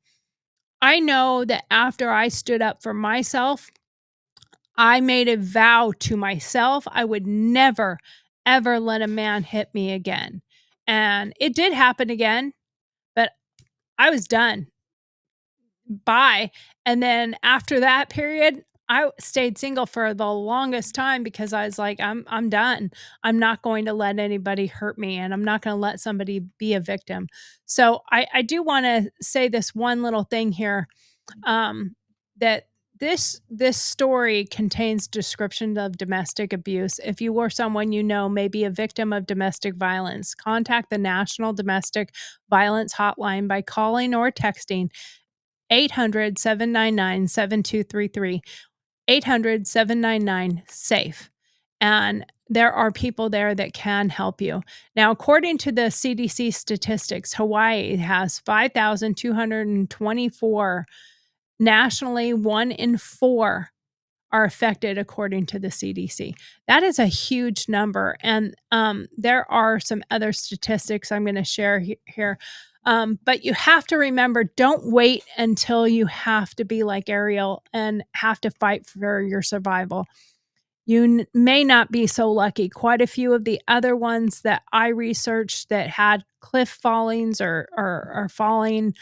I know that after I stood up for myself, I made a vow to myself I would never, ever let a man hit me again. And it did happen again, but I was done. Bye. And then after that period, I stayed single for the longest time because I was like, I'm done. I'm not going to let anybody hurt me, and I'm not going to let somebody be a victim. So I do want to say this one little thing here, that this story contains descriptions of domestic abuse. If you or someone you know may be a victim of domestic violence, contact the National Domestic Violence Hotline by calling or texting 800-799-7233, 800-799-SAFE. And there are people there that can help you. Now, according to the CDC statistics, Hawaii has 5,224. Nationally, 1 in 4 are affected according to the CDC. That is a huge number. And there are some other statistics I'm going to share here. But you have to remember, don't wait until you have to be like Ariel and have to fight for your survival. You may not be so lucky. Quite a few of the other ones that I researched that had cliff fallings or falling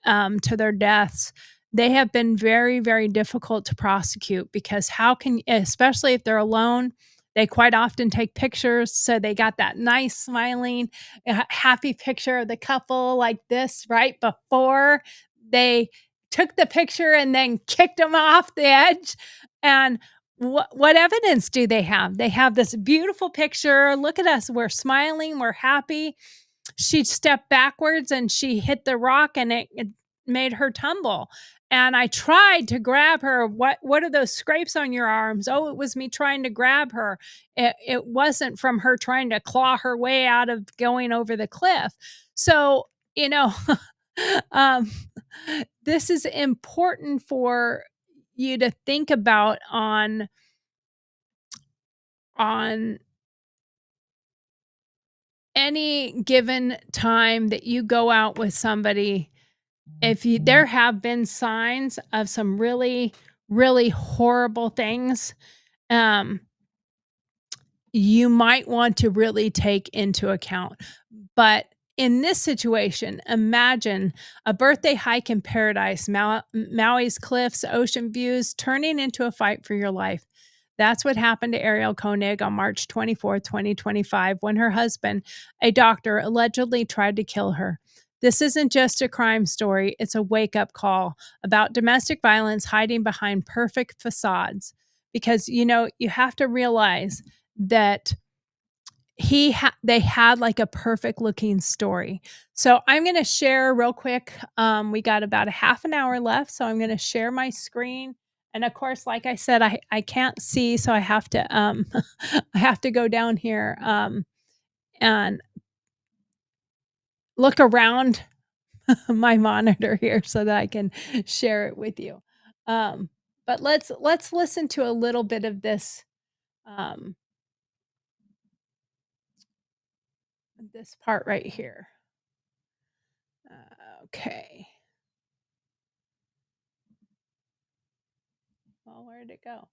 to their deaths, they have been very, very difficult to prosecute because how can, especially if they're alone, they quite often take pictures. So they got that nice smiling, happy picture of the couple like this right before they took the picture and then kicked them off the edge. And what evidence do they have? They have this beautiful picture. Look at us. We're smiling. We're happy. She stepped backwards and she hit the rock and it made her tumble. And I tried to grab her. What are those scrapes on your arms? Oh, it was me trying to grab her. It wasn't from her trying to claw her way out of going over the cliff. So, um, this is important for you to think about on any given time that you go out with somebody. If there have been signs of some really, really horrible things, you might want to really take into account. But in this situation, imagine a birthday hike in paradise, Maui's cliffs, ocean views, turning into a fight for your life. That's what happened to Ariel Koenig on March 24th, 2025, when her husband, a doctor, allegedly tried to kill her. This isn't just a crime story, it's a wake-up call about domestic violence hiding behind perfect facades. Because, you have to realize that they had like a perfect looking story. So I'm going to share real quick. We got about a half an hour left, so I'm going to share my screen. And of course, like I said, I can't see, so I have to I have to go down here and look around my monitor here so that I can share it with you. But let's listen to a little bit of this this part right here. Okay. Well, where did it go?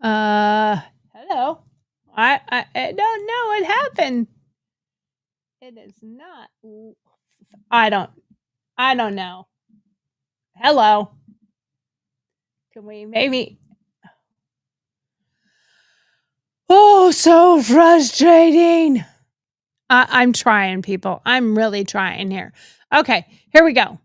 Hello. I don't know what happened. It is not. I don't know. Hello. Can we maybe? Oh, so frustrating. I'm trying, people. I'm really trying here. Okay, here we go.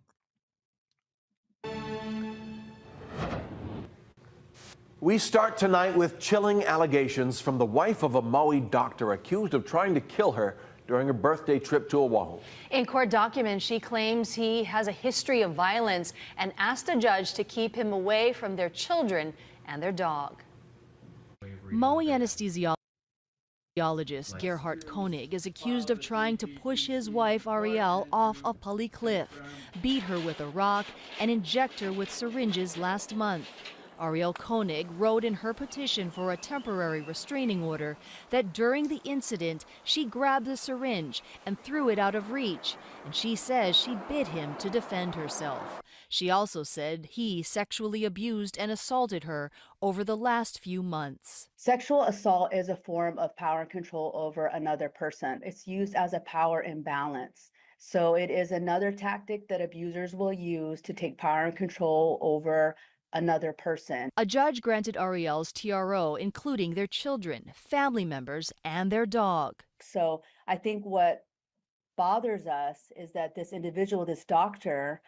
We start tonight with chilling allegations from the wife of a Maui doctor accused of trying to kill her during a birthday trip to Oahu. In court documents, she claims he has a history of violence and asked a judge to keep him away from their children and their dog. Maui anesthesiologist Gerhard Koenig is accused of trying to push his wife Ariel off a Pali cliff, beat her with a rock, and inject her with syringes last month. Ariel Koenig wrote in her petition for a temporary restraining order that during the incident she grabbed the syringe and threw it out of reach, and she says she bit him to defend herself. She also said he sexually abused and assaulted her over the last few months. Sexual assault is a form of power and control over another person. It's used as a power imbalance. So it is another tactic that abusers will use to take power and control over another person. A judge granted Ariel's TRO, including their children, family members, and their dog. So I think what bothers us is that this individual, this doctor,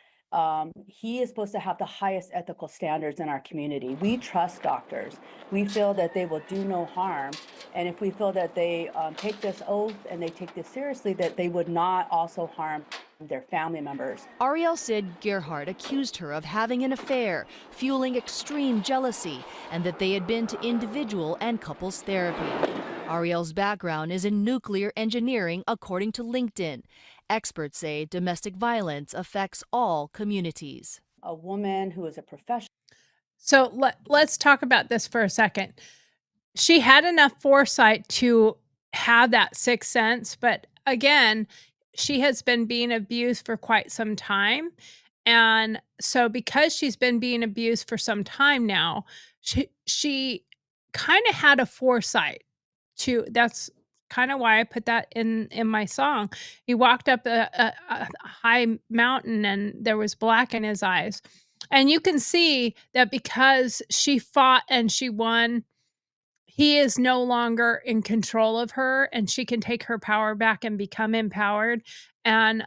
he is supposed to have the highest ethical standards in our community. We trust doctors. We feel that they will do no harm. And if we feel that they take this oath and they take this seriously, that they would not also harm their family members. Ariel said Gerhard accused her of having an affair, fueling extreme jealousy, and that they had been to individual and couples therapy. Ariel's background is in nuclear engineering, according to LinkedIn. Experts say domestic violence affects all communities. A woman who is a professional. So let's talk about this for a second. She had enough foresight to have that sixth sense, but again, she has been being abused for quite some time. And so because she's been being abused for some time now, she kind of had a foresight to, that's kind of why I put that in my song. He walked up a high mountain and there was black in his eyes. And you can see that because she fought and she won, he is no longer in control of her and she can take her power back and become empowered. And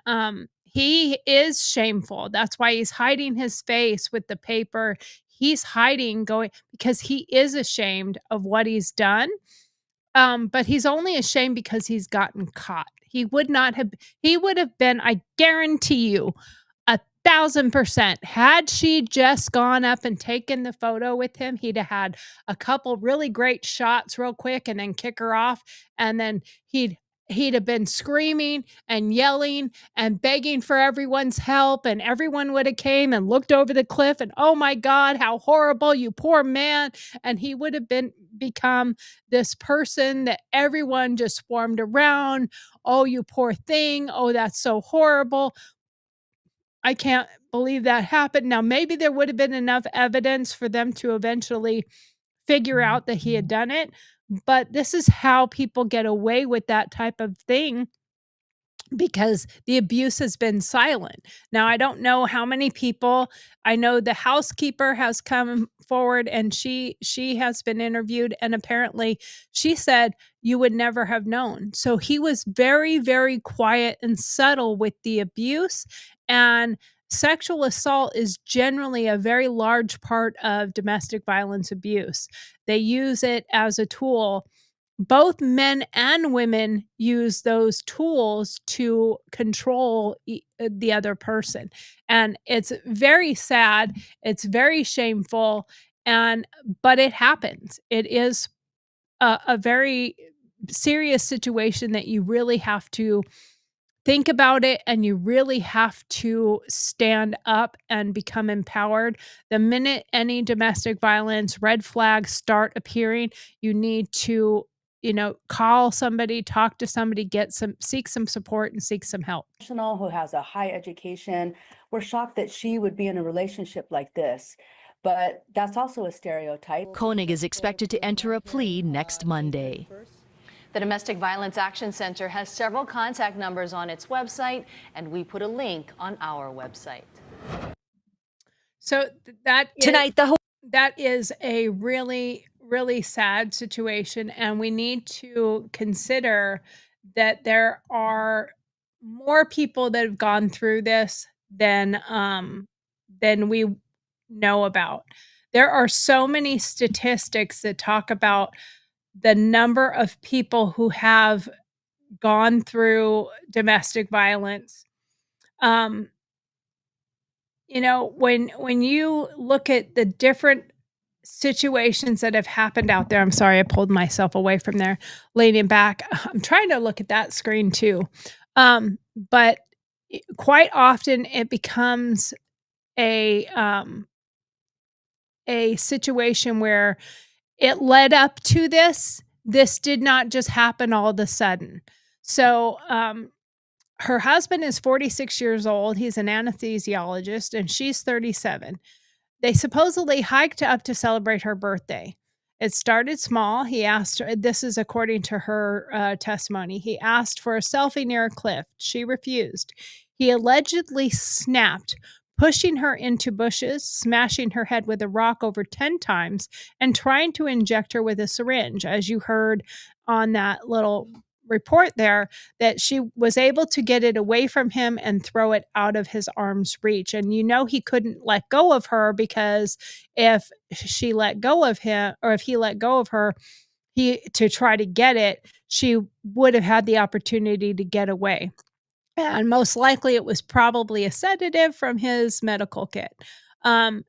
he is shameful. That's why he's hiding his face with the paper. He's hiding because he is ashamed of what he's done. But he's only ashamed because he's gotten caught. He would have been, I guarantee you, 1,000%. Had she just gone up and taken the photo with him, he'd have had a couple really great shots real quick and then kick her off. And then he'd have been screaming and yelling and begging for everyone's help. And everyone would have came and looked over the cliff and, oh my God, how horrible, you poor man. And he would have become this person that everyone just swarmed around. Oh, you poor thing. Oh, that's so horrible. I can't believe that happened. Now, maybe there would have been enough evidence for them to eventually figure out that he had done it, but this is how people get away with that type of thing because the abuse has been silent. Now, I don't know how many people. I know the housekeeper has come forward and she has been interviewed, and apparently she said you would never have known. So he was very, very quiet and subtle with the abuse, and sexual assault is generally a very large part of domestic violence abuse. They use it as a tool. Both men and women use those tools to control the other person. And it's very sad. It's very shameful. But it happens. It is a very serious situation that you really have to think about it, and you really have to stand up and become empowered. The minute any domestic violence red flags start appearing, you need to, call somebody, talk to somebody, seek some support and seek some help. Who has a high education. We're shocked that she would be in a relationship like this, but that's also a stereotype. Koenig is expected to enter a plea next Monday. The Domestic Violence Action Center has several contact numbers on its website, and we put a link on our website. So that is a really, really sad situation, and we need to consider that there are more people that have gone through this than we know about. There are so many statistics that talk about the number of people who have gone through domestic violence. Um, when you look at the different situations that have happened out there, I'm sorry, I pulled myself away from there, leaning back. I'm trying to look at that screen too. But quite often it becomes a um, a situation where it led up to this. This did not just happen all of a sudden. So, her husband is 46 years old. He's an anesthesiologist, and she's 37. They supposedly hiked up to celebrate her birthday. It started small. He asked her, this is according to her testimony. He asked for a selfie near a cliff. She refused. He allegedly snapped, pushing her into bushes, smashing her head with a rock over 10 times, and trying to inject her with a syringe. As you heard on that little report there, that she was able to get it away from him and throw it out of his arm's reach. And he couldn't let go of her, because if she let go of him, or if he let go of her, he to try to get it, she would have had the opportunity to get away. And most likely it was probably a sedative from his medical kit. Um,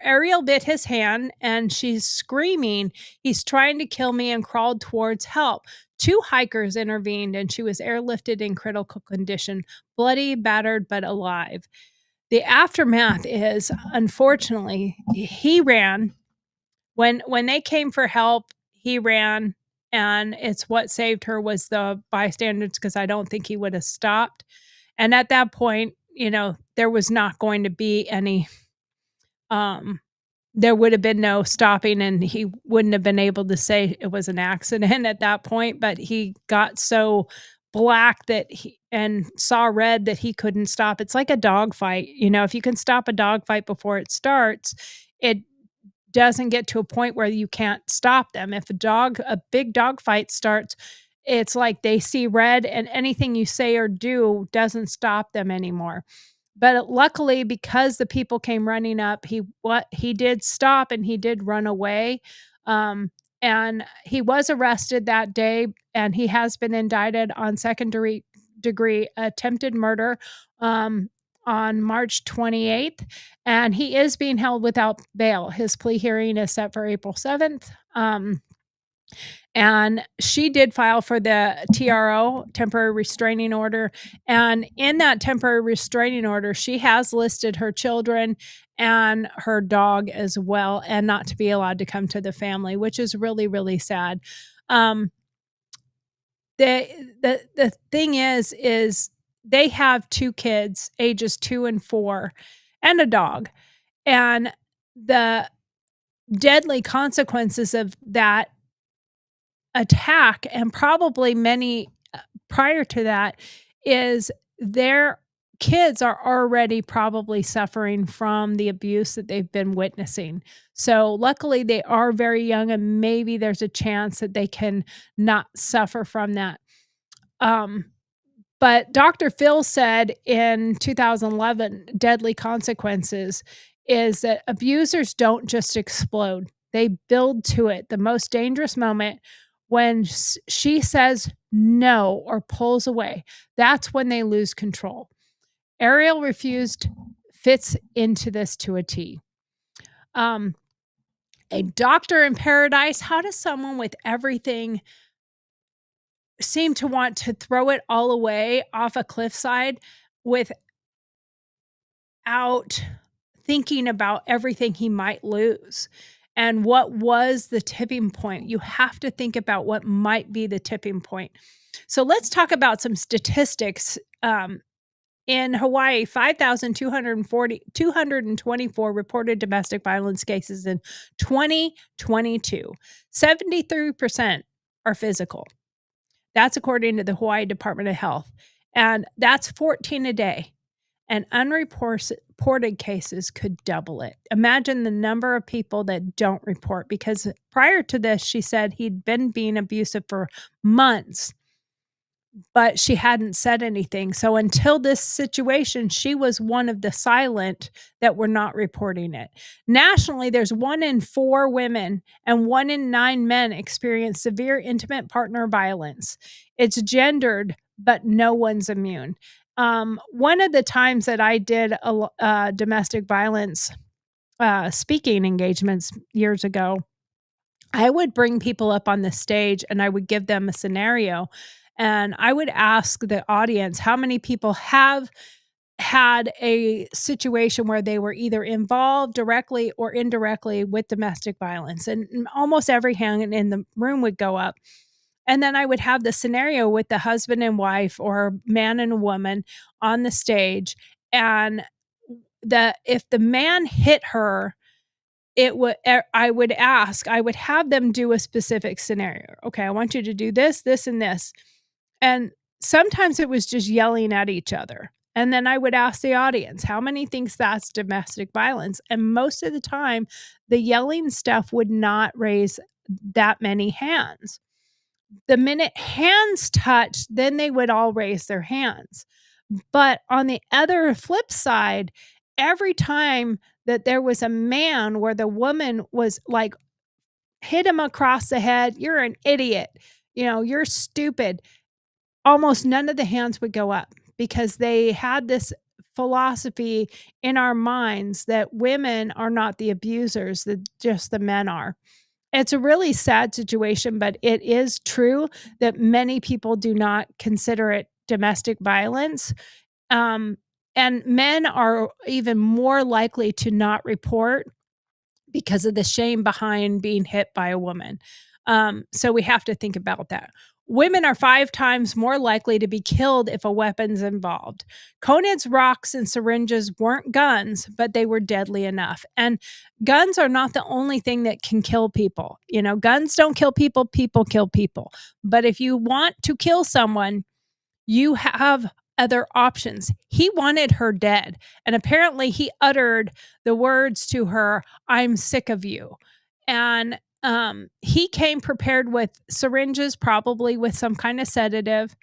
Ariel bit his hand and she's screaming, "He's trying to kill me," and crawled towards help. Two hikers intervened and she was airlifted in critical condition, bloody, battered, but alive. The aftermath is, unfortunately, he ran. When they came for help, he ran, and it's what saved her was the bystanders, because I don't think he would have stopped. And at that point, there was not going to be any, um, there would have been no stopping, and he wouldn't have been able to say it was an accident at that point. But he got so black that and saw red that he couldn't stop. It's like a dog fight. If you can stop a dog fight before it starts, it doesn't get to a point where you can't stop them. If a big dog fight starts, it's like they see red, and anything you say or do doesn't stop them anymore. But luckily, because the people came running up, he did stop and he did run away. Um, and he was arrested that day, and he has been indicted on second degree attempted murder on March 28th, and he is being held without bail. His plea hearing is set for April 7th. And she did file for the TRO, temporary restraining order. And in that temporary restraining order, she has listed her children and her dog as well, and not to be allowed to come to the family, which is really, really sad. Um, the thing is they have two kids, ages 2 and 4, and a dog. And the deadly consequences of that attack, and probably many prior to that, is their kids are already probably suffering from the abuse that they've been witnessing. So luckily they are very young, and maybe there's a chance that they can not suffer from that. But Dr. Phil said in 2011, deadly consequences is that abusers don't just explode, they build to it. The most dangerous moment, when she says no or pulls away, that's when they lose control. Ariel refused fits into this to a T. A doctor in paradise. How does someone with everything seem to want to throw it all away off a cliffside without thinking about everything he might lose? And what was the tipping point? You have to think about what might be the tipping point. So let's talk about some statistics. In Hawaii, 224 reported domestic violence cases in 2022. 73% are physical. That's according to the Hawaii Department of Health. And that's 14 a day. And unreported cases could double it. Imagine the number of people that don't report, because prior to this, she said he'd been being abusive for months. but she hadn't said anything. So until this situation, she was one of the silent that were not reporting it. Nationally, there's 1 in 4 women and 1 in 9 men experience severe intimate partner violence. It's gendered, but no one's immune. One of the times that I did domestic violence speaking engagements years ago, I would bring people up on the stage and I would give them a scenario. And I would ask the audience how many people have had a situation where they were either involved directly or indirectly with domestic violence. And almost every hand in the room would go up. And then I would have the scenario with the husband and wife or man and woman on the stage. And if the man hit her, I would have them do a specific scenario. Okay, I want you to do this, this, and this. And sometimes it was just yelling at each other. And then I would ask the audience, how many thinks that's domestic violence? And most of the time, the yelling stuff would not raise that many hands. The minute hands touched, then they would all raise their hands. But on the other flip side, every time that there was a man where the woman was like, hit him across the head, you're an idiot, you're stupid, almost none of the hands would go up because they had this philosophy in our minds that women are not the abusers, that just the men are. It's a really sad situation, but it is true that many people do not consider it domestic violence. And men are even more likely to not report because of the shame behind being hit by a woman. So we have to think about that. Women are 5 times more likely to be killed if a weapon's involved. Conan's rocks and syringes weren't guns, but they were deadly enough. And guns are not the only thing that can kill people. Guns don't kill people, people kill people. But if you want to kill someone, you have other options. He wanted her dead. And apparently he uttered the words to her, "I'm sick of you." And he came prepared with syringes, probably with some kind of sedative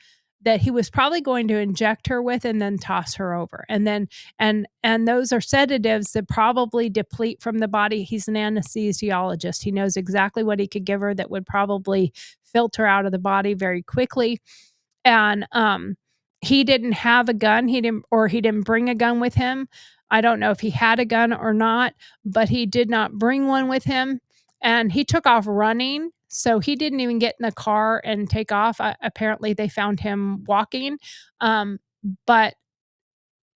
that he was probably going to inject her with and then toss her over. And then and those are sedatives that probably deplete from the body. He's an anesthesiologist. He knows exactly what he could give her that would probably filter out of the body very quickly. And he didn't have a gun. He didn't bring a gun with him. I don't know if he had a gun or not, but he did not bring one with him. And he took off running. So he didn't even get in the car and take off. Apparently, they found him walking. But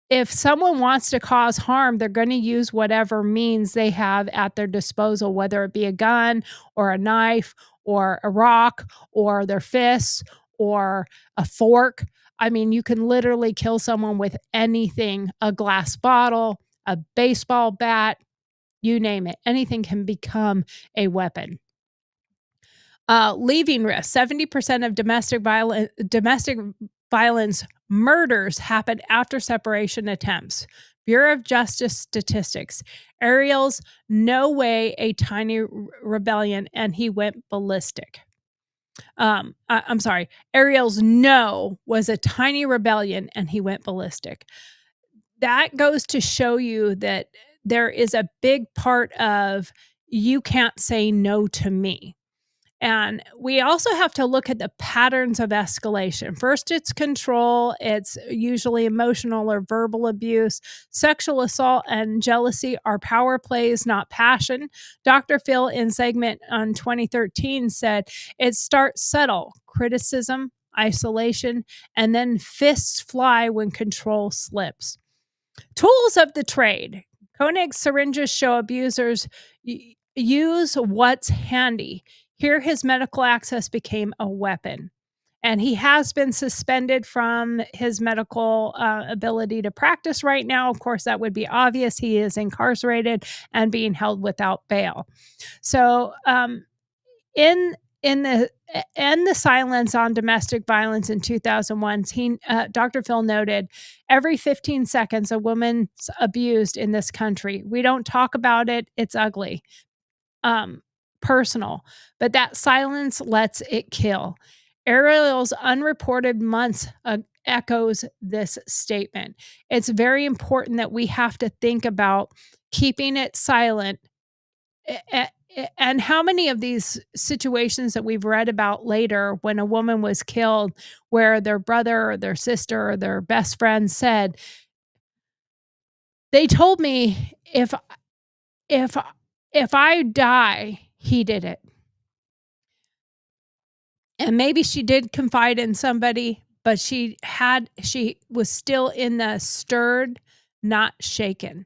if someone wants to cause harm, they're going to use whatever means they have at their disposal, whether it be a gun or a knife or a rock or their fists or a fork. I mean, you can literally kill someone with anything, a glass bottle, a baseball bat, you name it. Anything can become a weapon. Leaving risk. 70% of domestic violence murders happen after separation attempts. Bureau of Justice statistics. Ariel's no way a tiny rebellion, and he went ballistic. I'm sorry. Ariel's no was a tiny rebellion, and he went ballistic. That goes to show you that there is a big part of you can't say no to me. And we also have to look at the patterns of escalation. First, it's control. It's usually emotional or verbal abuse. Sexual assault and jealousy are power plays, not passion. Dr. Phil, in segment on 2013, said it starts subtle: criticism, isolation, and then fists fly when control slips. Tools of the trade. Koenig's syringes show abusers use what's handy. Here, his medical access became a weapon. And he has been suspended from his medical ability to practice right now. Of course, that would be obvious. He is incarcerated and being held without bail. So in the silence on domestic violence in 2001, Dr. Phil noted, every 15 seconds, a woman's abused in this country. We don't talk about it. It's ugly. Personal, but that silence lets it kill. Ariel's unreported months echoes this statement. It's very important that we have to think about keeping it silent. And how many of these situations that we've read about later when a woman was killed, where their brother or their sister or their best friend said, they told me if if I die, he did it. And maybe she did confide in somebody, but she was still in the stirred, not shaken.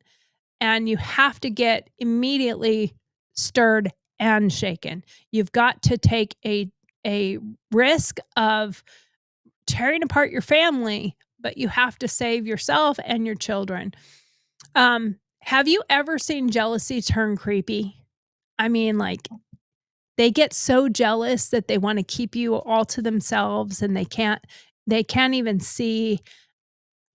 And you have to get immediately stirred and shaken. You've got to take a risk of tearing apart your family, but you have to save yourself and your children. Have you ever seen jealousy turn creepy? I mean, like, they get so jealous that they wanna keep you all to themselves, and they can't even see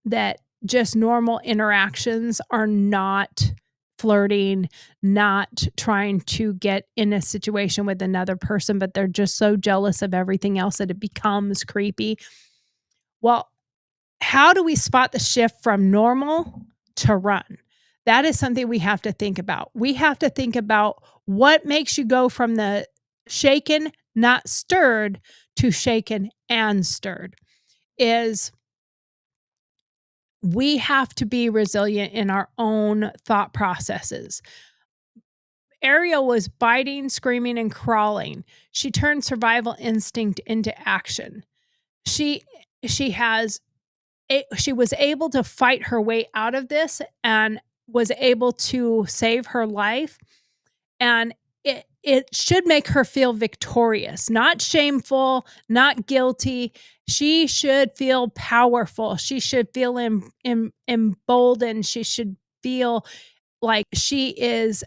that just normal interactions are not flirting, not trying to get in a situation with another person, but they're just so jealous of everything else that it becomes creepy. Well, how do we spot the shift from normal to run? That is something we have to think about. We have to think about what makes you go from the shaken, not stirred, to shaken and stirred. Is we have to be resilient in our own thought processes. Ariel was biting, screaming, and crawling. She turned survival instinct into action. She has she was able to fight her way out of this and was able to save her life. And it should make her feel victorious, not shameful, not guilty. She should feel powerful. She should feel emboldened. She should feel like she is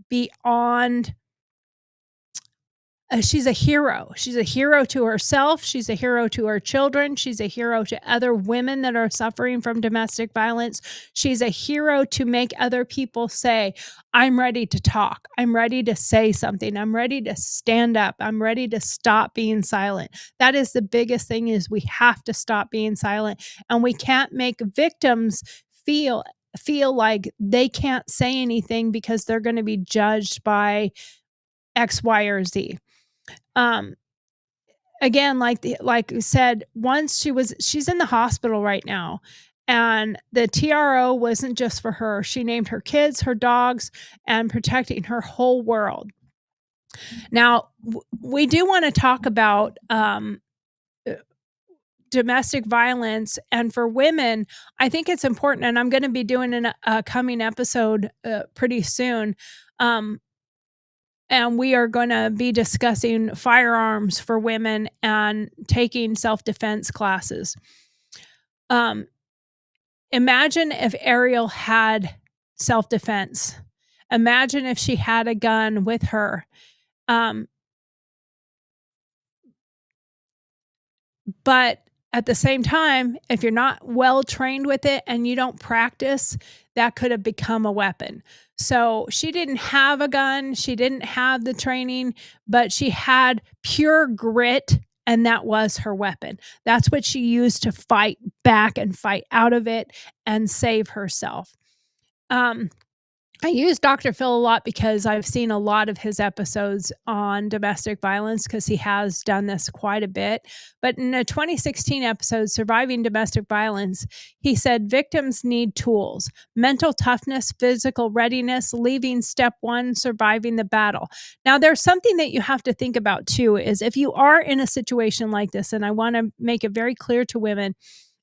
beyond. She's a hero. She's a hero to herself. She's a hero to her children. She's a hero to other women that are suffering from domestic violence. She's a hero to make other people say, I'm ready to talk. I'm ready to say something. I'm ready to stand up. I'm ready to stop being silent. That is the biggest thing, is we have to stop being silent, and we can't make victims feel like they can't say anything because they're going to be judged by X, Y, or Z. Again, like we said, once she's in the hospital right now, and the TRO wasn't just for her. She named her kids, her dogs, and protecting her whole world. Now, we do want to talk about domestic violence, and for women, I think it's important, and I'm going to be doing a coming episode pretty soon. And we are going to be discussing firearms for women and taking self-defense classes. Imagine if Ariel had self-defense. Imagine if she had a gun with her. But at the same time, if you're not well trained with it and you don't practice, that could have become a weapon. So she didn't have a gun, she didn't have the training, but she had pure grit, and that was her weapon. That's what she used to fight back and fight out of it and save herself. I use Dr. Phil a lot because I've seen a lot of his episodes on domestic violence, because he has done this quite a bit. But in a 2016 episode, Surviving Domestic Violence, he said victims need tools: mental toughness, physical readiness, leaving step one, surviving the battle. Now, there's something that you have to think about too, is if you are in a situation like this, and I want to make it very clear to women,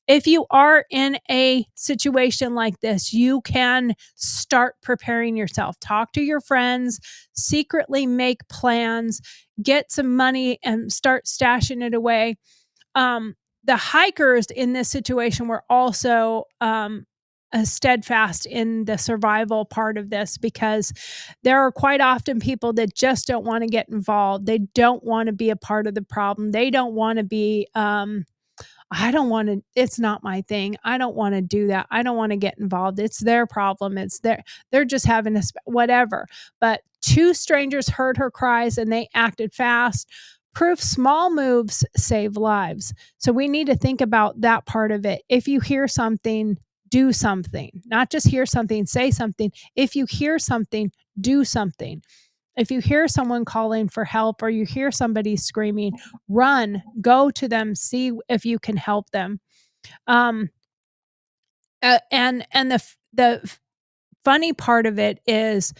if you are in a situation like this, you can start preparing yourself. Talk to your friends, secretly make plans, get some money and start stashing it away. The hikers in this situation were also steadfast in the survival part of this, because there are quite often people that just don't want to get involved. They don't want to be a part of the problem. They don't want to be it's not my thing. I don't want to do that. I don't want to get involved. It's their problem. They're just having whatever. But two strangers heard her cries and they acted fast, Proof small moves save lives. So we need to think about that part of it. If you hear something, do something. Not just hear something, say something. If you hear something, do something. If you hear someone calling for help or you hear somebody screaming, run, go to them, see if you can help them. Um, and the funny part of it is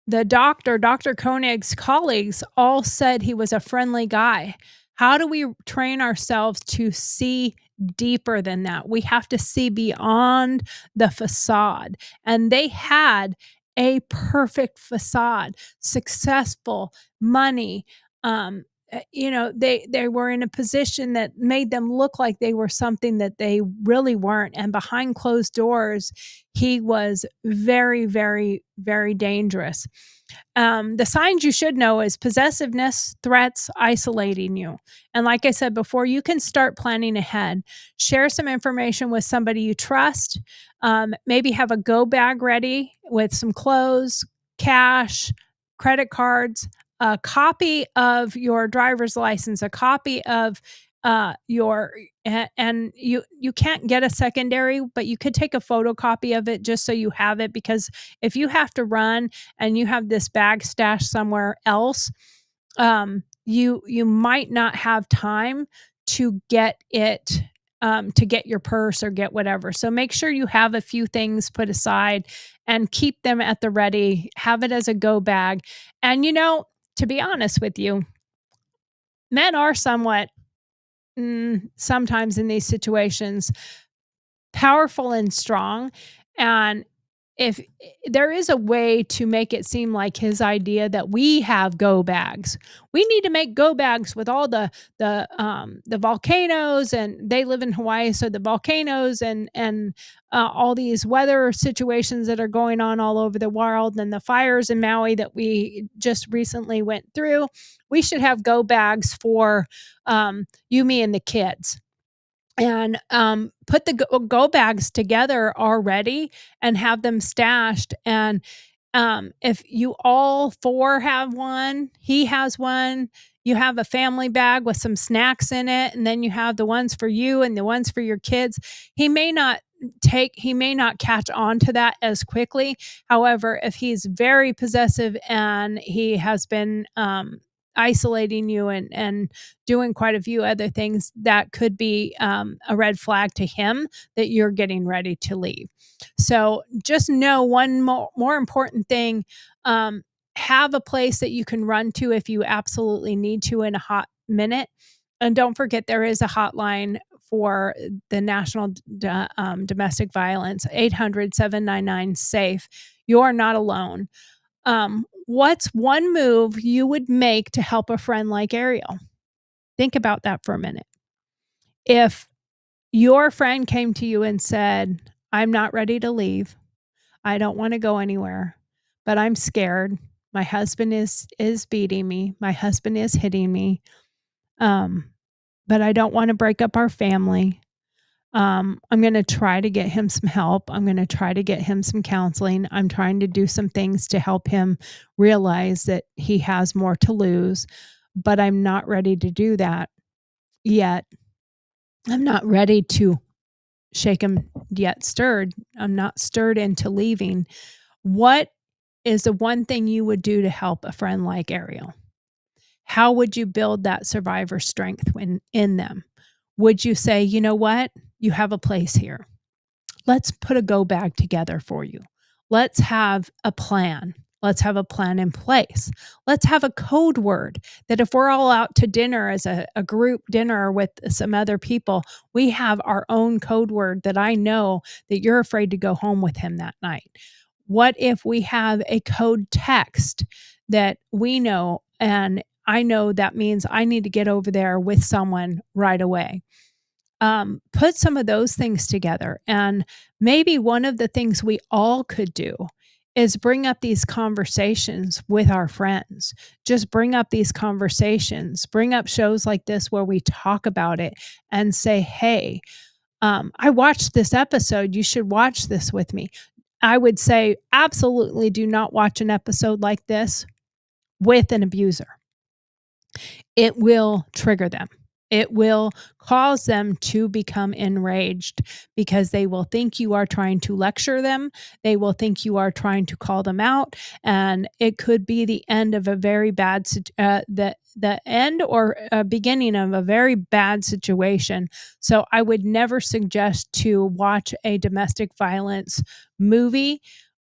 Dr. Koenig's colleagues all said he was a friendly guy. How do we train ourselves to see deeper than that? We have to see beyond the facade. And they had a perfect facade, successful, money. They were in a position that made them look like they were something that they really weren't. And behind closed doors, he was very, very, very dangerous. The signs you should know is possessiveness, threats, isolating you. And like I said before, you can start planning ahead. Share some information with somebody you trust. Maybe have a go bag ready with some clothes, cash, credit cards, a copy of your driver's license, a copy of and you can't get a secondary, but you could take a photocopy of it just so you have it, because if you have to run and you have this bag stashed somewhere else, you might not have time to get it, to get your purse or get whatever. So make sure you have a few things put aside and keep them at the ready. Have it as a go bag. And to be honest with you, men are somewhat, sometimes in these situations, powerful and strong. And if there is a way to make it seem like his idea that we have go bags, we need to make go bags with all the volcanoes, and they live in Hawaii, so the volcanoes and all these weather situations that are going on all over the world, and the fires in Maui that we just recently went through. We should have go bags for you, me, and the kids, and put the go bags together already and have them stashed. And if you all four have one, he has one, you have a family bag with some snacks in it, and then you have the ones for you and the ones for your kids. He may not catch on to that as quickly. However, if he's very possessive and he has been isolating you and doing quite a few other things, that could be a red flag to him that you're getting ready to leave. So just know one more important thing: have a place that you can run to if you absolutely need to in a hot minute. And don't forget, there is a hotline for the National Domestic Violence, 800-799-SAFE. You are not alone. What's one move you would make to help a friend like Ariel? Think about that for a minute. If your friend came to you and said, I'm not ready to leave, I don't want to go anywhere, but I'm scared. My husband is beating me. My husband is hitting me. But I don't want to break up our family. I'm going to try to get him some help. I'm going to try to get him some counseling. I'm trying to do some things to help him realize that he has more to lose, but I'm not ready to do that yet. I'm not ready to shake him yet stirred. I'm not stirred into leaving. What is the one thing you would do to help a friend like Ariel? How would you build that survivor strength in them? Would you say, you know what? You have a place here. Let's put a go bag together for you. Let's have a plan. Let's have a plan in place. Let's have a code word that if we're all out to dinner as a group dinner with some other people, we have our own code word that I know that you're afraid to go home with him that night. What if we have a code text that we know, and I know that means I need to get over there with someone right away? Put some of those things together. And maybe one of the things we all could do is bring up these conversations with our friends. Just bring up these conversations, bring up shows like this where we talk about it and say, hey, I watched this episode. You should watch this with me. I would say absolutely do not watch an episode like this with an abuser. it will trigger them. It will cause them to become enraged because they will think you are trying to lecture them. They will think you are trying to call them out, and it could be the end of a very bad the end or beginning of a very bad situation. So I would never suggest to watch a domestic violence movie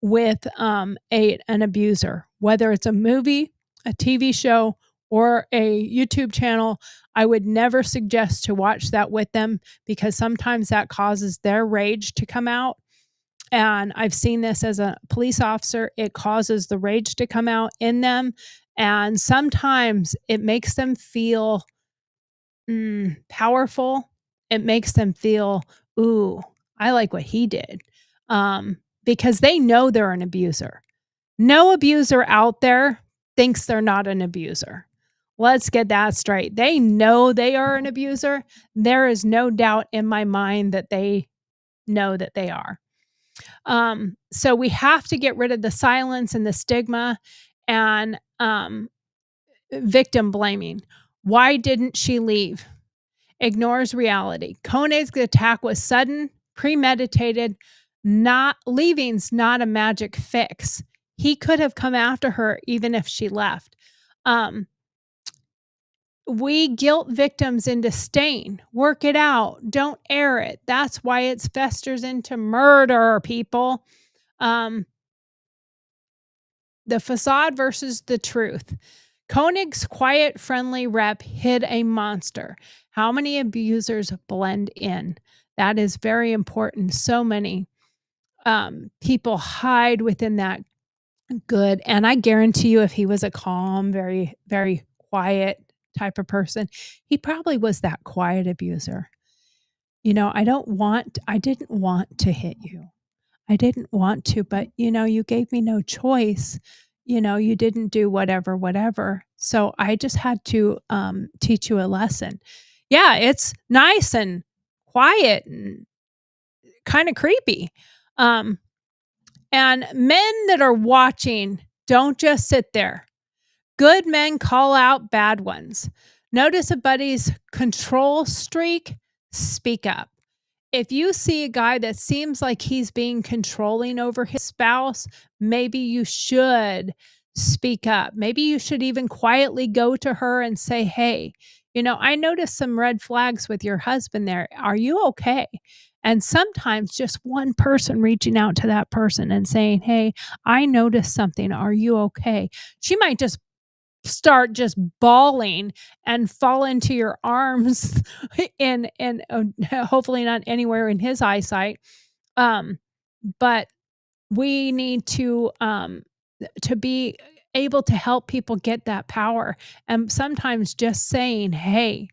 with an abuser, whether it's a movie, a TV show, or a YouTube channel. I would never suggest to watch that with them because sometimes that causes their rage to come out. And I've seen this as a police officer. It causes the rage to come out in them. And sometimes it makes them feel powerful. It makes them feel, ooh, I like what he did. Because they know they're an abuser. No abuser out there thinks they're not an abuser. Let's get that straight. They know they are an abuser. There is no doubt in my mind that they know that they are. So we have to get rid of the silence and the stigma and victim blaming. Why didn't she leave? Ignores reality. Koenig's attack was sudden, premeditated. Not leaving's not a magic fix. He could have come after her even if she left. We guilt victims into staying. Work it out. Don't air it. That's why it festers into murder, people. The facade versus the truth. Koenig's quiet, friendly rep hid a monster. How many abusers blend in? That is very important. So many people hide within that good. And I guarantee you, if he was a calm, very, very quiet type of person, he probably was that quiet abuser. You know, I didn't want to hit you. I didn't want to, but you gave me no choice. You didn't do whatever. So I just had to teach you a lesson. Yeah, it's nice and quiet and kind of creepy. And men that are watching, don't just sit there. Good men call out bad ones. Notice a buddy's control streak, speak up. If you see a guy that seems like he's being controlling over his spouse, maybe you should speak up. Maybe you should even quietly go to her and say, hey, I noticed some red flags with your husband there. Are you okay? And sometimes just one person reaching out to that person and saying, hey, I noticed something. Are you okay? She might just start just bawling and fall into your arms and hopefully not anywhere in his eyesight. But we need to be able to help people get that power. And sometimes just saying, hey,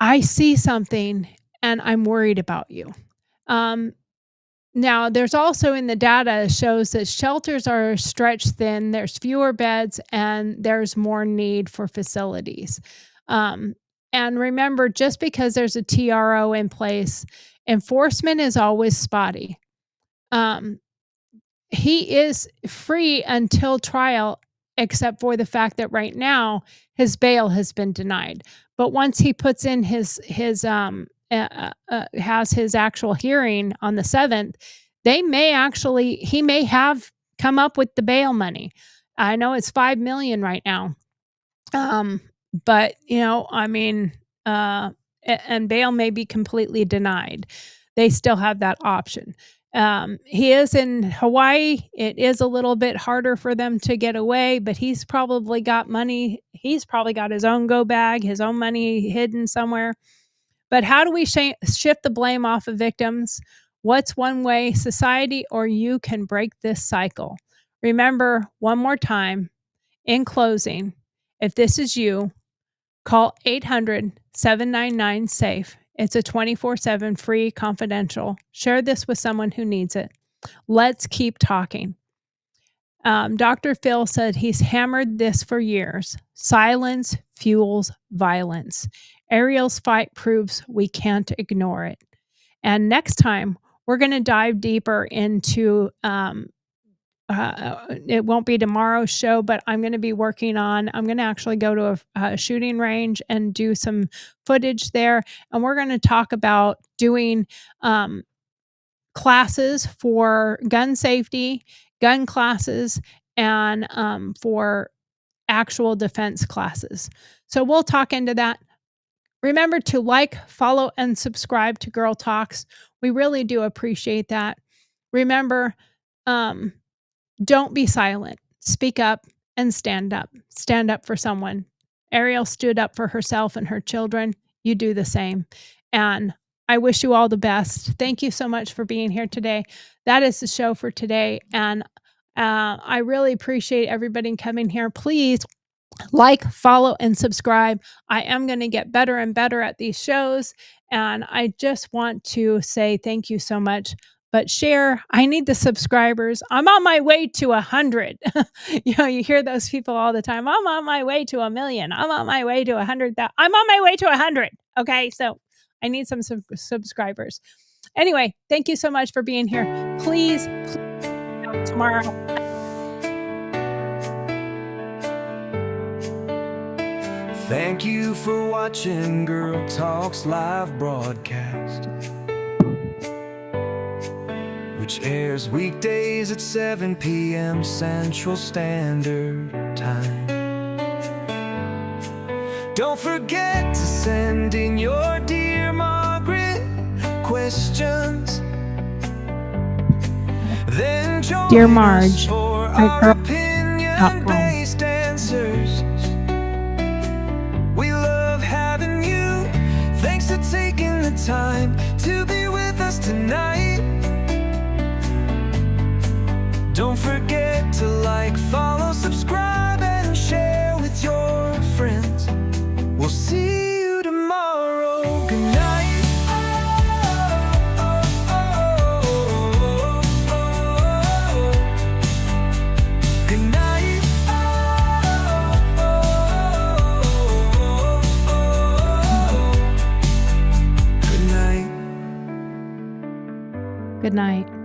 I see something and I'm worried about you. Now, there's also in the data shows that shelters are stretched thin, there's fewer beds, and there's more need for facilities. And remember, just because there's a TRO in place, enforcement is always spotty. He is free until trial, except for the fact that right now his bail has been denied. But once he puts in has his actual hearing on the 7th, he may have come up with the bail money. I know it's $5 million right now. But and bail may be completely denied. They still have that option. He is in Hawaii. It is a little bit harder for them to get away, but he's probably got money. He's probably got his own go bag, his own money hidden somewhere. But how do we shift the blame off of victims? What's one way society or you can break this cycle? Remember, one more time, in closing, if this is you, call 800-799-SAFE. It's a 24/7 free, confidential. Share this with someone who needs it. Let's keep talking. Dr. Phil said he's hammered this for years. Silence fuels violence. Ariel's fight proves we can't ignore it. And next time, we're going to dive deeper into it won't be tomorrow's show, but I'm going to be working on, I'm going to actually go to a shooting range and do some footage there. And we're going to talk about doing classes for gun safety, gun classes, and for actual defense classes. So we'll talk into that. Remember to like, follow, and subscribe to Gurl TauX. We really do appreciate that. Remember, don't be silent. Speak up and stand up. Stand up for someone. Ariel stood up for herself and her children. You do the same. And I wish you all the best. Thank you so much for being here today. That is the show for today. And I really appreciate everybody coming here. Please like, follow, and subscribe. I am going to get better and better at these shows. And I just want to say thank you so much. But share, I need the subscribers. I'm on my way to 100. You hear those people all the time. I'm on my way to 1 million. I'm on my way to 100,000. I'm on my way to 100. Okay. So I need some subscribers. Anyway, thank you so much for being here. Please tomorrow. Thank you for watching Gurl TauX live broadcast, which airs weekdays at 7 p.m. Central Standard Time. Don't forget to send in your Dear Margaret questions. Then join Dear us Marge, for I our opinion-based answers. We love having you. Thanks for taking the time to be with us tonight. Don't forget to like, follow, subscribe, and share with your friends. We'll see you tomorrow. Good night. Good night. Good night. Good night.